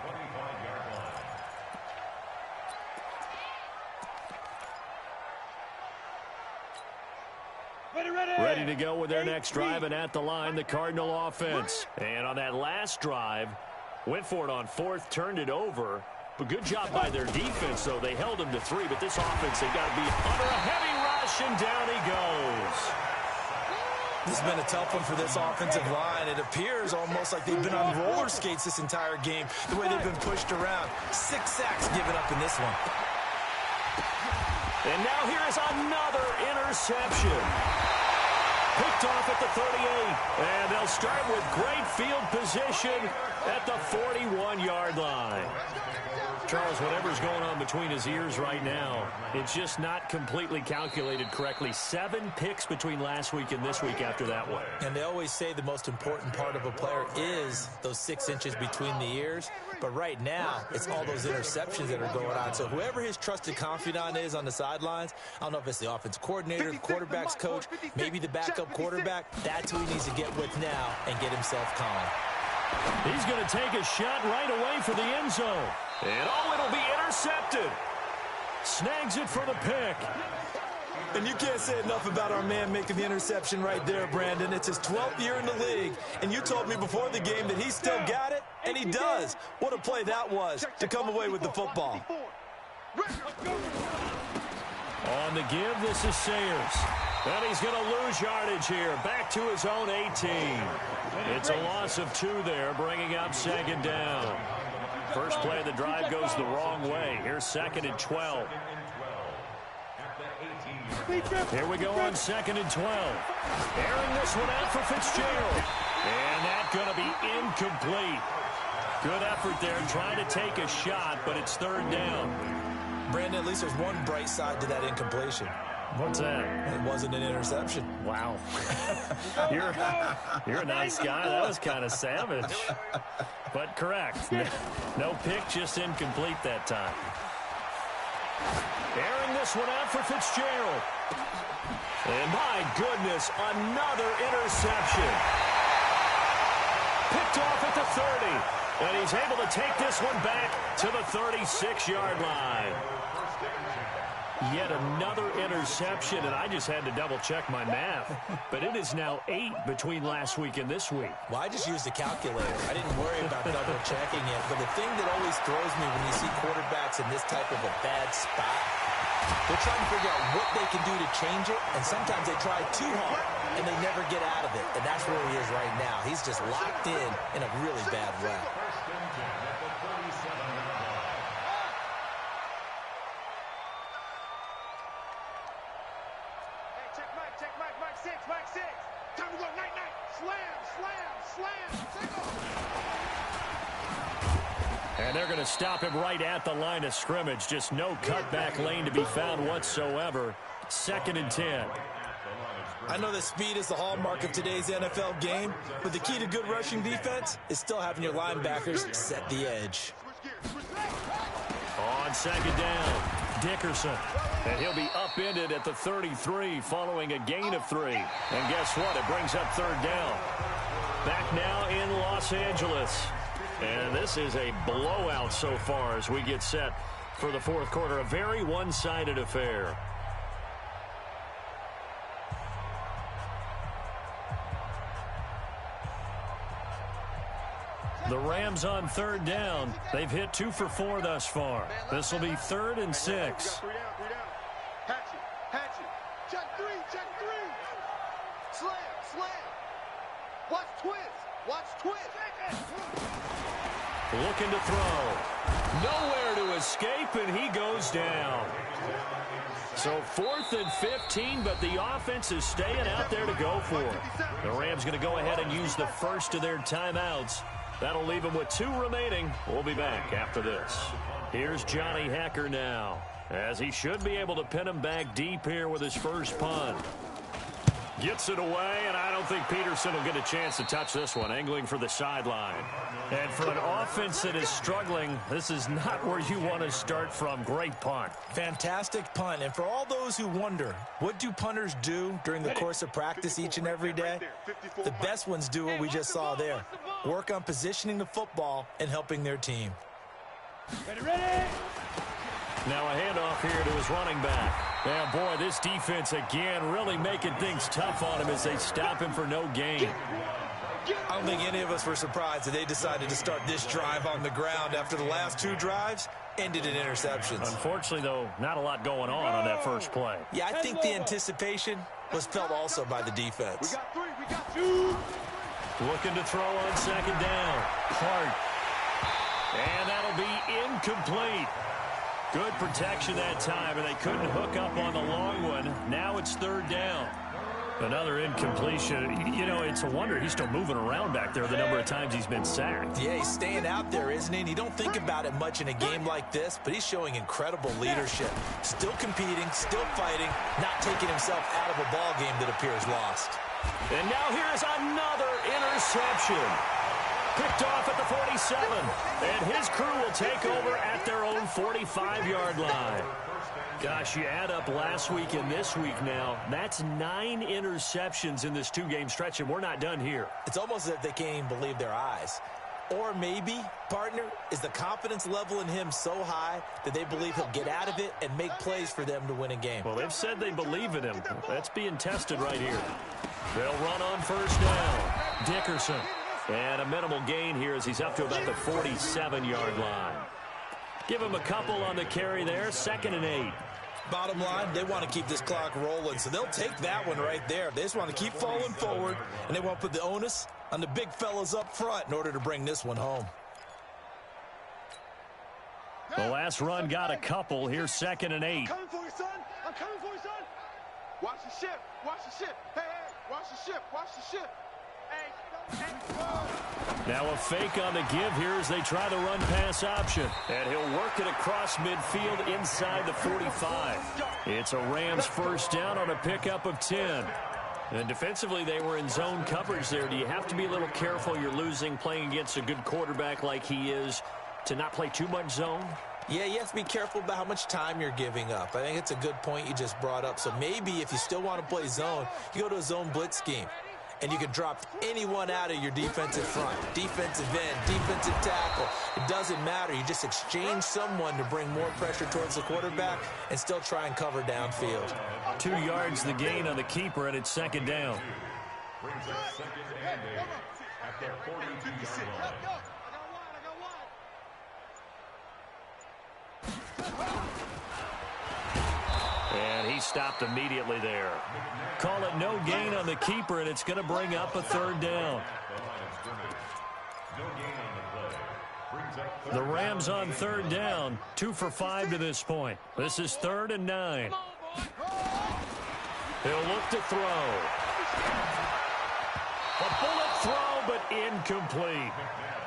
Ready to go with their next drive, and at the line, the Cardinal offense. And on that last drive, went for it on 4th, turned it over. But good job by their defense, though. They held him to 3, but this offense, they've got to be under a heavy rush, and down he goes. This has been a tough one for this offensive line. It appears almost like they've been on roller skates this entire game, the way they've been pushed around. 6 sacks given up in this one. And now here is another interception. Picked off at the 38. And they'll start with great field position at the 41-yard line. Charles, whatever's going on between his ears right now, it's just not completely calculated correctly. 7 picks between last week and this week after that one. And they always say the most important part of a player is those 6 inches between the ears. But right now, it's all those interceptions that are going on. So whoever his trusted confidant is on the sidelines, I don't know if it's the offensive coordinator, the quarterback's coach, maybe the backup quarterback, that's who he needs to get with now and get himself calm. He's going to take a shot right away for the end zone. And oh, it'll be intercepted. Snags it for the pick. And you can't say enough about our man making the interception right there, Brandon. It's his 12th year in the league, and you told me before the game that he still got it, and he does. What a play that was to come away with the football. On the give, this is Sayers. And he's going to lose yardage here. Back to his own 18. It's a loss of 2 there, bringing up 2nd down. First play of the drive goes the wrong way. Here's 2nd and 12. Here we go on 2nd and 12. Airing this one out for Fitzgerald. And that's going to be incomplete. Good effort there trying to take a shot, but it's 3rd down. Brandon, at least there's one bright side to that incompletion. What's that? It wasn't an interception. Wow. You're a nice guy. That was kind of savage. But correct. No pick, just incomplete that time. Airing this one out for Fitzgerald. And my goodness, another interception. Picked off at the 30. And he's able to take this one back to the 36-yard line. Yet another interception, and I just had to double-check my math. But it is now 8 between last week and this week. Well, I just used a calculator. I didn't worry about double-checking it. But the thing that always throws me when you see quarterbacks in this type of a bad spot, they're trying to figure out what they can do to change it, and sometimes they try too hard, and they never get out of it. And that's where he is right now. He's just locked in a really bad way. six, Mike six. Time to go, night, night. Slam. And they're going to stop him right at the line of scrimmage. Just no cutback lane to be found whatsoever. 2nd and 10. I know that speed is the hallmark of today's NFL game, but the key to good rushing defense is still having your linebackers set the edge. On 2nd down, Dickerson. And he'll be upended at the 33 following a gain of 3. And guess what? It brings up 3rd down. Back now in Los Angeles. And this is a blowout so far as we get set for the 4th quarter. A very one-sided affair. The Rams on 3rd down. They've hit 2 for 4 thus far. This will be 3rd and 6. 3 down. Hatchet. Check three. Slam. Watch twist. Looking to throw. Nowhere to escape, and he goes down. So 4th and 15, but the offense is staying out there to go for it. The Rams going to go ahead and use the first of their timeouts. That'll leave them with 2 remaining. We'll be back after this. Here's Johnny Hacker now, as he should be able to pin him back deep here with his first punt. Gets it away, and I don't think Peterson will get a chance to touch this one, angling for the sideline. And for an offense that is struggling, this is not where you want to start from. Great punt. Fantastic punt. And for all those who wonder, what do punters do during the course of practice each and every day? The best ones do what we just saw there. Work on positioning the football and helping their team. Ready? Now a handoff here to his running back. Yeah, boy, this defense again really making things tough on him as they stop him for no gain. I don't think any of us were surprised that they decided to start this drive on the ground after the last 2 drives ended in interceptions. Unfortunately, though, not a lot going on that first play. Yeah, I think the anticipation was felt also by the defense. We got 2. Looking to throw on 2nd down. Hart. And that'll be incomplete. Good protection that time, and they couldn't hook up on the long one. Now it's 3rd down. Another incompletion. You know, it's a wonder he's still moving around back there the number of times he's been sacked. Yeah, he's staying out there, isn't he? And you don't think about it much in a game like this, but he's showing incredible leadership. Still competing, still fighting, not taking himself out of a ball game that appears lost. And now here's another interception. Picked off at the 47. And his crew will take over at their own 45-yard line. Gosh, you add up last week and this week now, that's 9 interceptions in this 2-game stretch, and we're not done here. It's almost as if they can't even believe their eyes. Or maybe, partner, is the confidence level in him so high that they believe he'll get out of it and make plays for them to win a game. Well, they've said they believe in him. That's being tested right here. They'll run on 1st down. Dickerson. And a minimal gain here as he's up to about the 47-yard line. Give him a couple on the carry there. 2nd and 8. Bottom line, they want to keep this clock rolling, so they'll take that one right there. They just want to keep falling forward, and they want to put the onus on the big fellas up front in order to bring this one home. The last run got a couple. Here's 2nd and 8. I'm coming for you, son. I'm coming for you, son. Watch the ship. Watch the ship. Hey, watch the ship. Watch the ship. Now a fake on the give here as they try the run-pass option. And he'll work it across midfield inside the 45. It's a Rams 1st down on a pickup of 10. And defensively, they were in zone coverage there. Do you have to be a little careful? You're losing playing against a good quarterback like he is to not play too much zone? Yeah, you have to be careful about how much time you're giving up. I think it's a good point you just brought up. So maybe if you still want to play zone, you go to a zone blitz scheme. And you can drop anyone out of your defensive front, defensive end, defensive tackle. It doesn't matter. You just exchange someone to bring more pressure towards the quarterback and still try and cover downfield. 2 yards the gain on the keeper, and it's 2nd down. Brings up 2nd and 8 at their 42-yard line. And he stopped immediately there. Call it no gain on the keeper, and it's going to bring up a 3rd down. The Rams on 3rd down, 2 for 5 to this point. This is 3rd and 9. He'll look to throw. A bullet throw, but incomplete.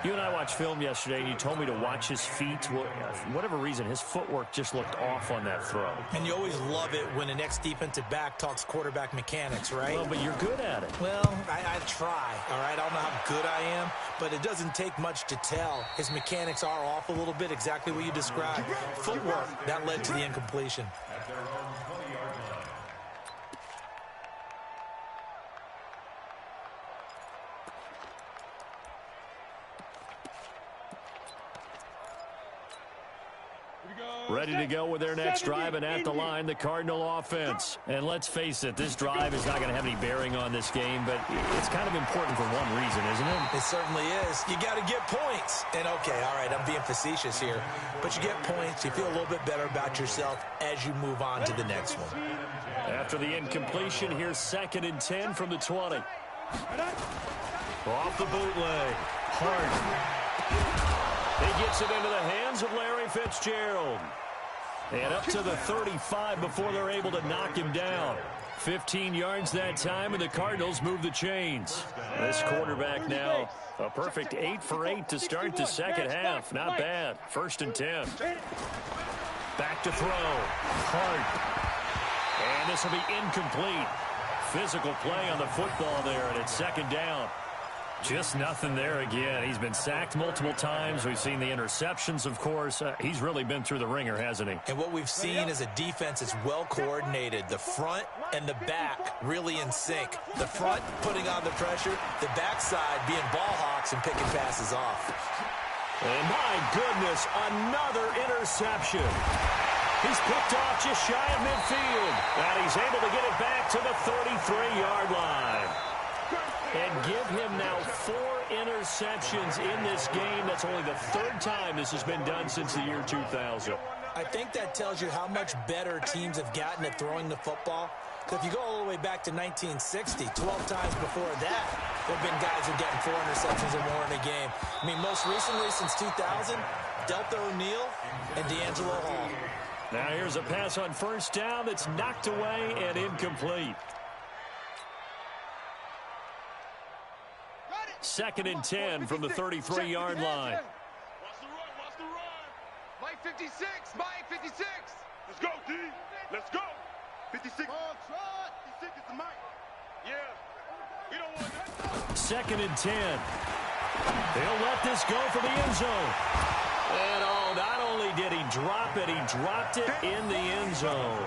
You and I watched film yesterday, and you told me to watch his feet. Well, for whatever reason, his footwork just looked off on that throw. And you always love it when an ex-defensive back talks quarterback mechanics, right? Well, but you're good at it. Well, I try, all right? I don't know how good I am, but it doesn't take much to tell. His mechanics are off a little bit, exactly what you described. Footwork, that led to the incompletion. At their own 20-yard line. Ready to go with their next drive, and at the line, the Cardinal offense. And let's face it, this drive is not going to have any bearing on this game, but it's kind of important for one reason, isn't it? It certainly is. You got to get points. And, okay, all right, I'm being facetious here. But you get points, you feel a little bit better about yourself as you move on to the next one. After the incompletion, here's 2nd and 10 from the 20. Off the bootleg. Hart. He gets it into the hands of Larry Fitzgerald. And up to the 35 before they're able to knock him down. 15 yards that time, and the Cardinals move the chains. This quarterback now, a perfect 8 for 8 to start the second half. Not bad. 1st and 10. Back to throw. Hart. And this will be incomplete. Physical play on the football there, and it's 2nd down. Just nothing there again. He's been sacked multiple times. We've seen the interceptions, of course. He's really been through the ringer, hasn't he? And what we've seen is a defense that's well coordinated. The front and the back really in sync. The front putting on the pressure, the backside being ball hawks and picking passes off. And my goodness, another interception. He's picked off just shy of midfield. And he's able to get it back to the 33-yard line. And give him now 4 interceptions in this game. That's only the 3rd time this has been done since the year 2000. I think that tells you how much better teams have gotten at throwing the football. Because if you go all the way back to 1960, 12 times before that, there have been guys who are getting 4 interceptions or more in a game. I mean, most recently since 2000, Delta O'Neal and D'Angelo Hall. Now here's a pass on 1st down that's knocked away and incomplete. 2nd and 10 from the 33-yard line. Watch the run, watch the run. Mike 56, Mike 56. Let's go, D. Let's go. 56. 56 is the Mike. Yeah. We don't want that. 2nd and 10. They'll let this go for the end zone. And oh, not only did he drop it, he dropped it in the end zone.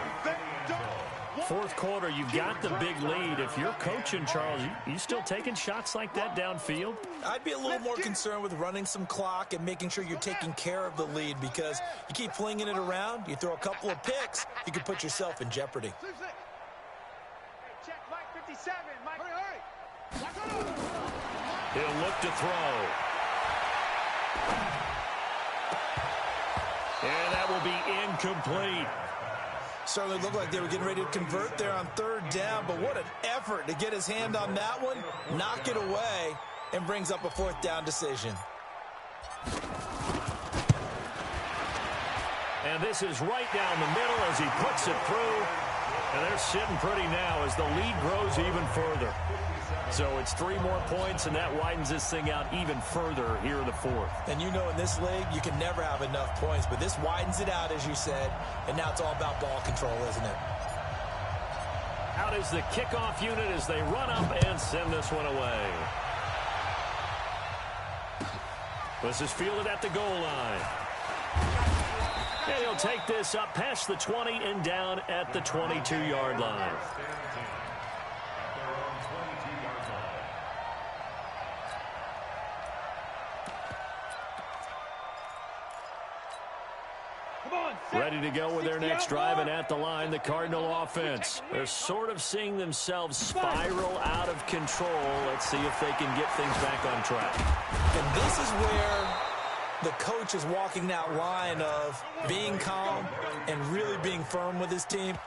4th quarter, you've got the big lead. If you're coaching, Charles, you still taking shots like that downfield? I'd be a little more concerned with running some clock and making sure you're taking care of the lead, because you keep flinging it around, you throw a couple of picks, you can put yourself in jeopardy. Check Mike 57. Mike, hurry. He'll look to throw. And that will be incomplete. Certainly looked like they were getting ready to convert there on 3rd down, but what an effort to get his hand on that one, knock it away, and brings up a 4th down decision. And this is right down the middle as he puts it through. And they're sitting pretty now as the lead grows even further. So it's 3 more points, and that widens this thing out even further here in the 4th. And you know in this league, you can never have enough points, but this widens it out, as you said, and now it's all about ball control, isn't it? Out is the kickoff unit as they run up and send this one away. This is fielded at the goal line. And he'll take this up past the 20 and down at the 22-yard line. Ready to go with their next drive, and at the line, the Cardinal offense. They're sort of seeing themselves spiral out of control. Let's see if they can get things back on track. And this is where the coach is walking that line of being calm and really being firm with his team.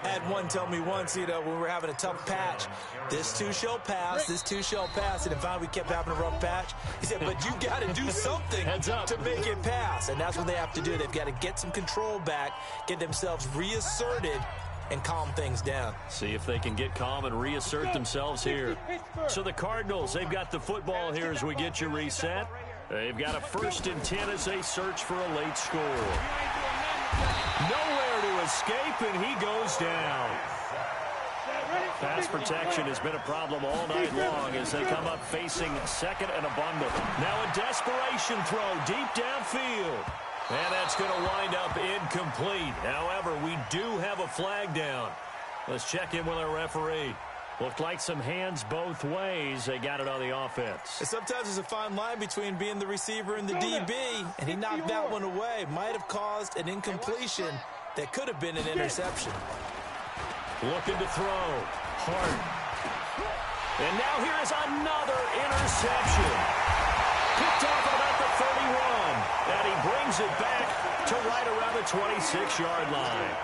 I had one tell me once, when we were having a tough patch, this too shall pass, this too shall pass. And if finally we kept having a rough patch, he said, but you got to do something to make it pass. And that's what they have to do. They've got to get some control back, get themselves reasserted, and calm things down. See if they can get calm and reassert themselves here. So the Cardinals, they've got the football here as we get you reset. They've got a 1st and 10 as they search for a late score. Nowhere to escape, and he goes down. Pass protection has been a problem all night long as they come up facing 2nd and a bundle. Now a desperation throw deep downfield. And that's going to wind up incomplete. However, we do have a flag down. Let's check in with our referee. Looked like some hands both ways. They got it on the offense. And sometimes there's a fine line between being the receiver and the DB, and he knocked that one away. Might have caused an incompletion that could have been an interception. Looking to throw. Hart. And now here is another interception. Picked off at about the 31. And he brings it back to right around the 26-yard line.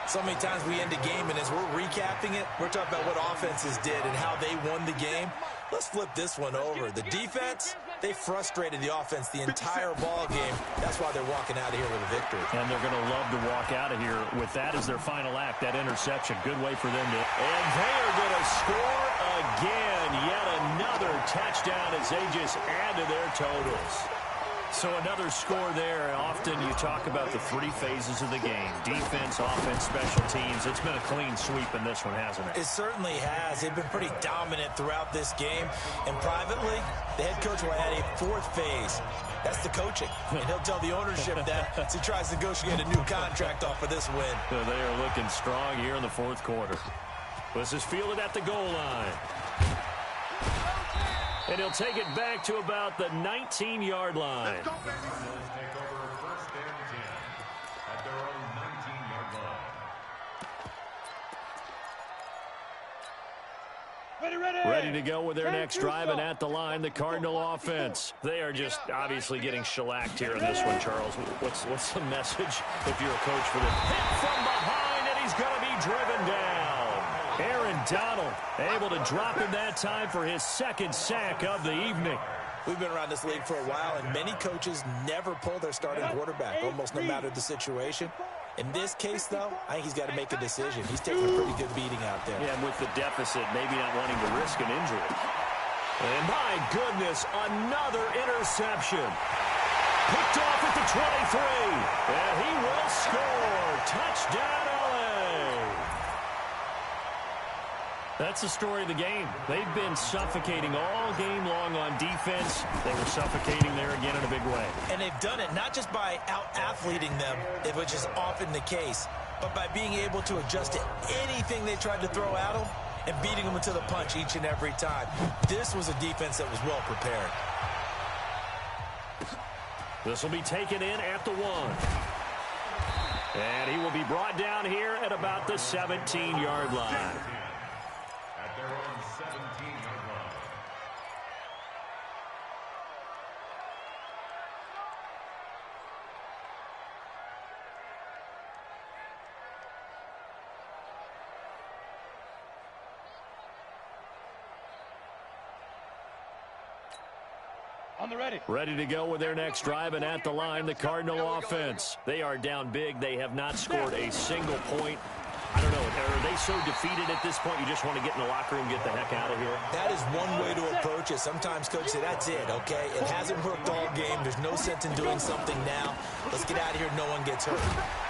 So many times we end a game, and as we're recapping it, we're talking about what offenses did and how they won the game. Let's flip this one over. The defense, they frustrated the offense the entire ball game. That's why they're walking out of here with a victory. And they're going to love to walk out of here with that as their final act, that interception. Good way for them to... And they are going to score again. Yet another touchdown as they just add to their totals. So another score there. Often you talk about the 3 phases of the game. Defense, offense, special teams. It's been a clean sweep in this one, hasn't it? It certainly has. They've been pretty dominant throughout this game. And privately, the head coach will add a 4th phase. That's the coaching. And he'll tell the ownership that as he tries to negotiate a new contract off of this win. So they are looking strong here in the 4th quarter. This is fielded at the goal line. And he'll take it back to about the 19-yard line. Take over 1st and 10 at their own 19-yard line. Ready to go with their next drive, and at the line, the Cardinal offense. They are just obviously getting shellacked here in this one, Charles. What's the message if you're a coach for them? Hit from behind, and he's going to be driven down. Aaron Donald able to drop him that time for his 2nd sack of the evening. We've been around this league for a while, and many coaches never pull their starting quarterback, almost no matter the situation. In this case, though, I think he's got to make a decision. He's taking a pretty good beating out there. Yeah, and with the deficit, maybe not wanting to risk an injury. And my goodness, another interception. Picked off at the 23. And he will score. Touchdown, LA. That's the story of the game. They've been suffocating all game long on defense. They were suffocating there again in a big way. And they've done it not just by out-athleting them, which is often the case, but by being able to adjust to anything they tried to throw at them and beating them to the punch each and every time. This was a defense that was well prepared. This will be taken in at the 1. And he will be brought down here at about the 17-yard line. At their own 17-yard line. On the ready. Ready to go with their next drive, and at the line, the Cardinal offense. They are down big. They have not scored a single point. I don't know. Are they so defeated at this point you just want to get in the locker room and get the heck out of here? That is one way to approach it. Sometimes coaches say, that's it, okay? It hasn't worked all game. There's no sense in doing something now. Let's get out of here. No one gets hurt.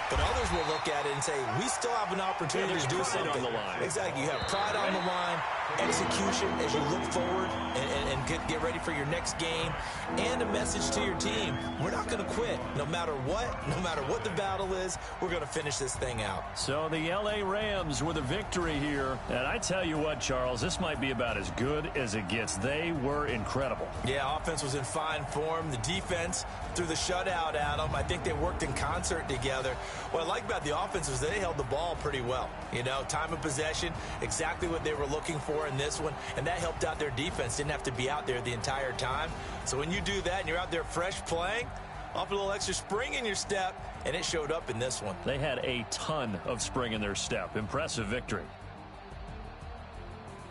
But others will look at it and say, we still have an opportunity to do something. On the line. Exactly. You have pride on the line, execution as you look forward and get ready for your next game, and a message to your team. We're not going to quit. No matter what the battle is, we're going to finish this thing out. So the L.A. Rams with a victory here. And I tell you what, Charles, this might be about as good as it gets. They were incredible. Yeah, offense was in fine form. The defense threw the shutout at them. I think they worked in concert together. What I like about the offense was they held the ball pretty well. You know, time of possession, exactly what they were looking for in this one, and that helped out their defense. Didn't have to be out there the entire time. So when you do that and you're out there fresh playing, off a little extra spring in your step, and it showed up in this one. They had a ton of spring in their step. Impressive victory.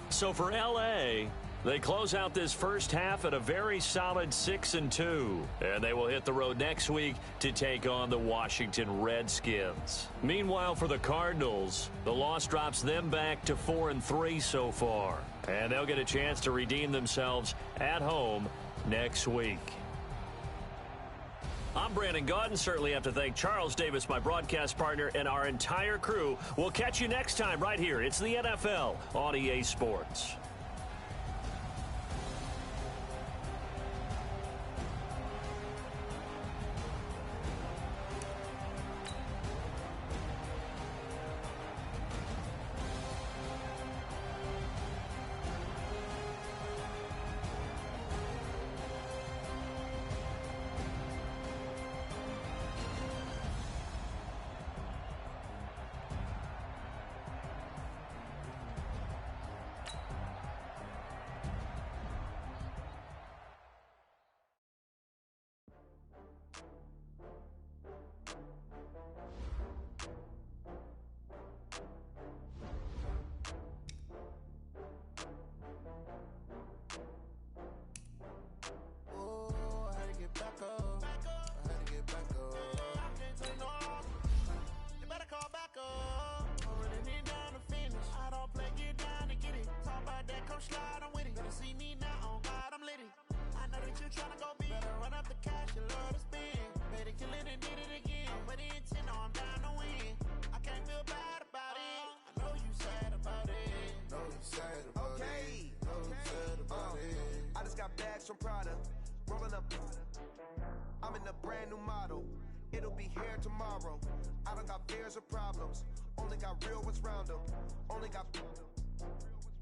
So for L.A., They close out this first half at a very solid 6-2. And they will hit the road next week to take on the Washington Redskins. Meanwhile, for the Cardinals, the loss drops them back to 4-3 so far. And they'll get a chance to redeem themselves at home next week. I'm Brandon Gaudin. Certainly have to thank Charles Davis, my broadcast partner, and our entire crew. We'll catch you next time right here. It's the NFL on EA Sports. From Prada, rolling up. I'm in a brand new model. It'll be here tomorrow. I don't got fears or problems. Only got real ones round them. Only got.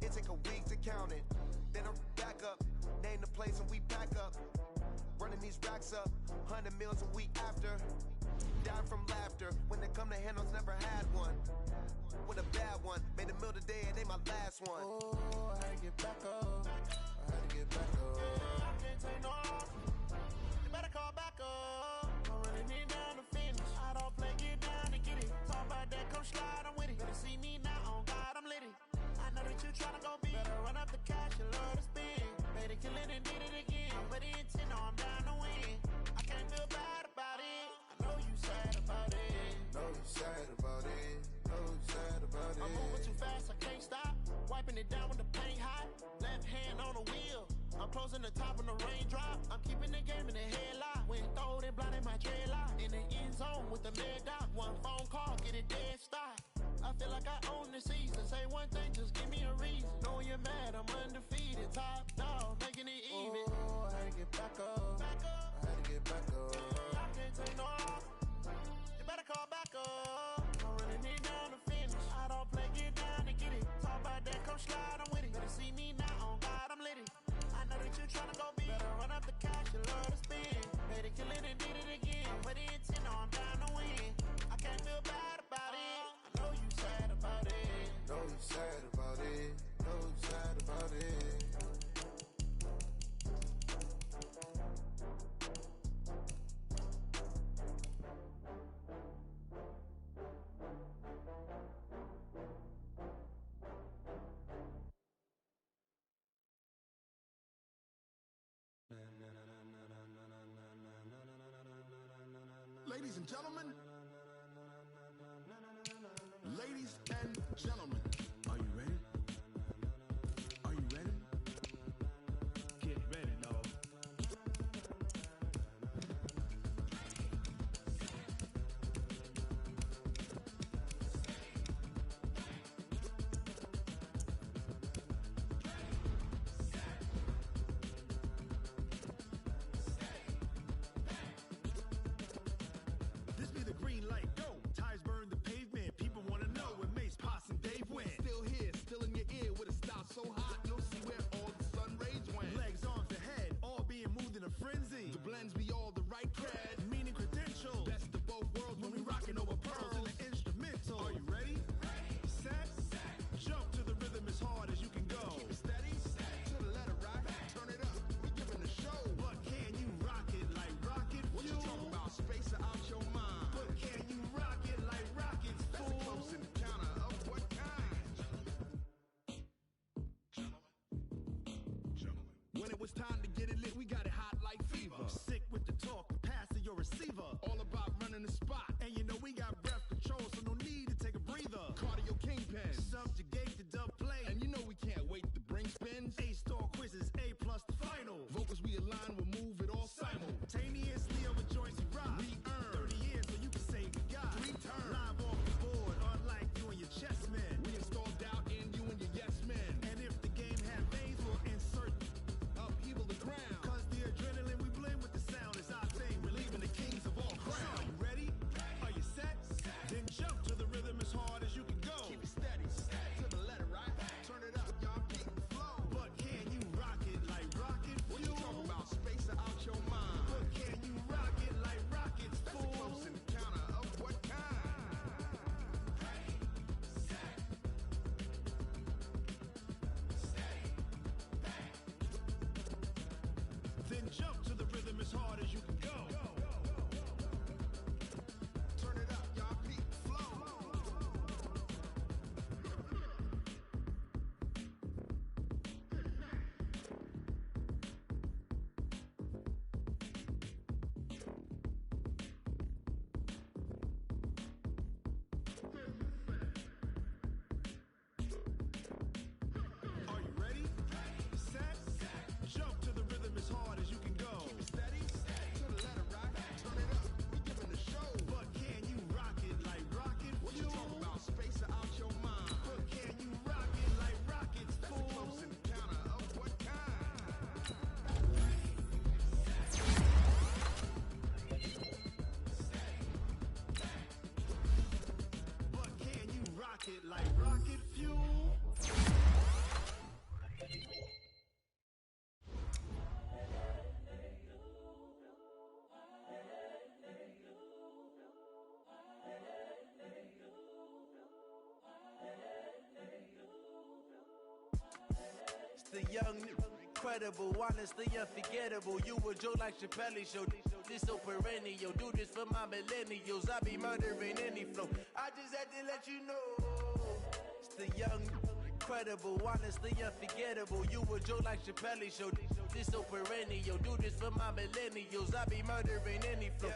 It take a week to count it. Then I'm back up. Name the place and we pack up. Running these racks up. 100 meals a week after. Dying from laughter. When they come to handles, never had one. With a bad one. Made a meal today and they my last one. Oh, I had to get back up. I had to get back up. Take no off. You better call back up. I'm running it down to finish. I don't play, get down to get it. Talk about that, come slide, I'm with it. Better see me now, on God, I'm litty. I know that you tryna go big. Better run up the cash, you love to spin. Made a killing and did it again. But the intent, no, I'm down to win. I can't feel bad about it. I know you sad about it. Know you sad about it. Know you sad about it. I'm moving too fast, I can't stop. Wiping it down with the paint hot. Left hand on the wheel. I'm closing the top on the raindrop. I'm keeping the game in the headlock. When throwed and blinded my dreadlock. In the end zone with the mad dot. One phone call, get it dead stop. I feel like I own the season. Say one thing, just give me a reason. Knowing you're mad, I'm undefeated. Top dog, making it even. Oh, I had to get back up. I had to get back up. I can't take no off. You better call back up. I'm running it down to finish. I don't play, get down to get it. Talk about that, come slide, I'm with it. Better see me now, on God, I'm litty. I know that you tryna go big. Better run up the cash, you love to spin. Made a killing and did it again. But the intent, no, I'm down to win. I can't feel bad about it. I know you sad about it. Know you sad about it. Know you sad about it. Ladies and gentlemen, ladies and gentlemen, are you ready? Are you ready? Get ready, dog. This be the green light, go. Tires burn the pavement. People wanna know when Mace, Poss, and Dave win. When it was time to get it lit, we got it hot like fever. Sick with the talk, the pass to your receiver. All about running the spot. And you know we got breath control, so no need to take a breather. Cardio kingpin, subjugate the dub play. And you know we can't wait to bring spins. A-star quizzes, A+ the final. Vocals we align, we'll move it all simultaneously over joints we rock. We earn 30 years so you can say we got 3 turns. Live off the board, unlike you and your chess men. We install doubt in you and your yes men. And if the game had veins, we'll insert upheaval the ground. Cause the adrenaline we blend with the sound is our thing. We're leaving the kings of all crowns. Are you ready? Are you set? Then jump to the rhythm as hard as you can go. Keep it steady, to the letter, right? Turn it up, y'all, keep the flow. But can you rock it like rocket fuel? What you talking about? Space out your mind. But can you rock it like rockets, fool? That's a close encounter of what kind? Then jump to the rhythm as hard as you can go. Turn it up, y'all, keep the flow. Are you ready? Set? Jump to the rhythm as hard as you can go. Keep it steady, to the letter, right? Turn it up, we giving the show. But can you rock it like rocket fuel? What you talking about? Space out your mind. But can you rock it like rockets, fool? That's a close encounter of what kind? But can you rock it like rocket fuel? The young, incredible, honestly unforgettable. You a Joe like Chappelle show. This so perennial. Do this for my millennials. I be murdering any flow. I just had to let you know. It's the young, incredible, honestly unforgettable. You a Joe like Chappelle show. This so perennial. Do this for my millennials. I be murdering any flow.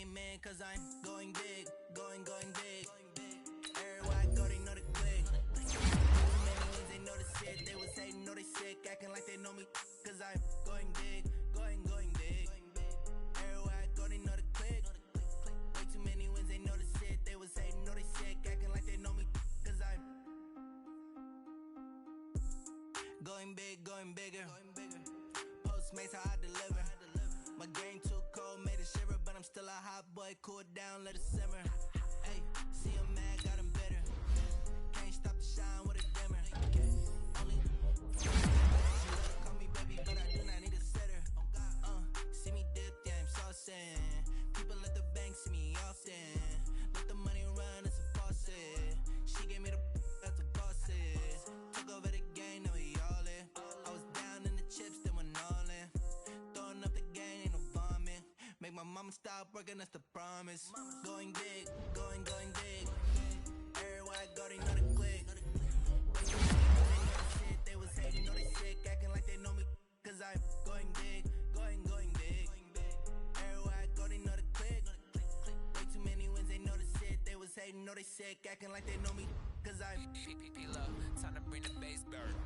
main man, cause I'm going big, going big. Everywhere I go, they know the click. Many ones, they know the shit. They was hating, know they sick, acting like they know me, cause I'm going big, going big. Everywhere I go, they know the click. Way too many wins, they know the shit. They was hating, know they sick, acting like they know me, cause I'm going big, going bigger. Postmates, how I deliver. My game too cold, made it shiver, but I'm still a hot boy. Cool it down, let it simmer. Hey, see him mad, got him bitter. Can't stop the shine with a dimmer. Only she wanna call me baby, but I do not need a sitter. See me dip, yeah, I'm saucing. People at the bank see me often. Let the money run, it's a faucet. She gave me the that's the bosses. Took over the game, now we all in. I was down in the chips, then went all in. Throwing up the game, ain't no bombing. Make my mama stop working, that's the promise. Going big, going big. Everywhere I go, they know the click. They know the shit, they was hating, know they sick, acting like they know me, cause I'm going big, going big. Everywhere I go, they know the click. Way too many wins, they know the shit, they was hating, know they sick, acting like they know me, cause I'm P-P-P love, time to bring the bass bird.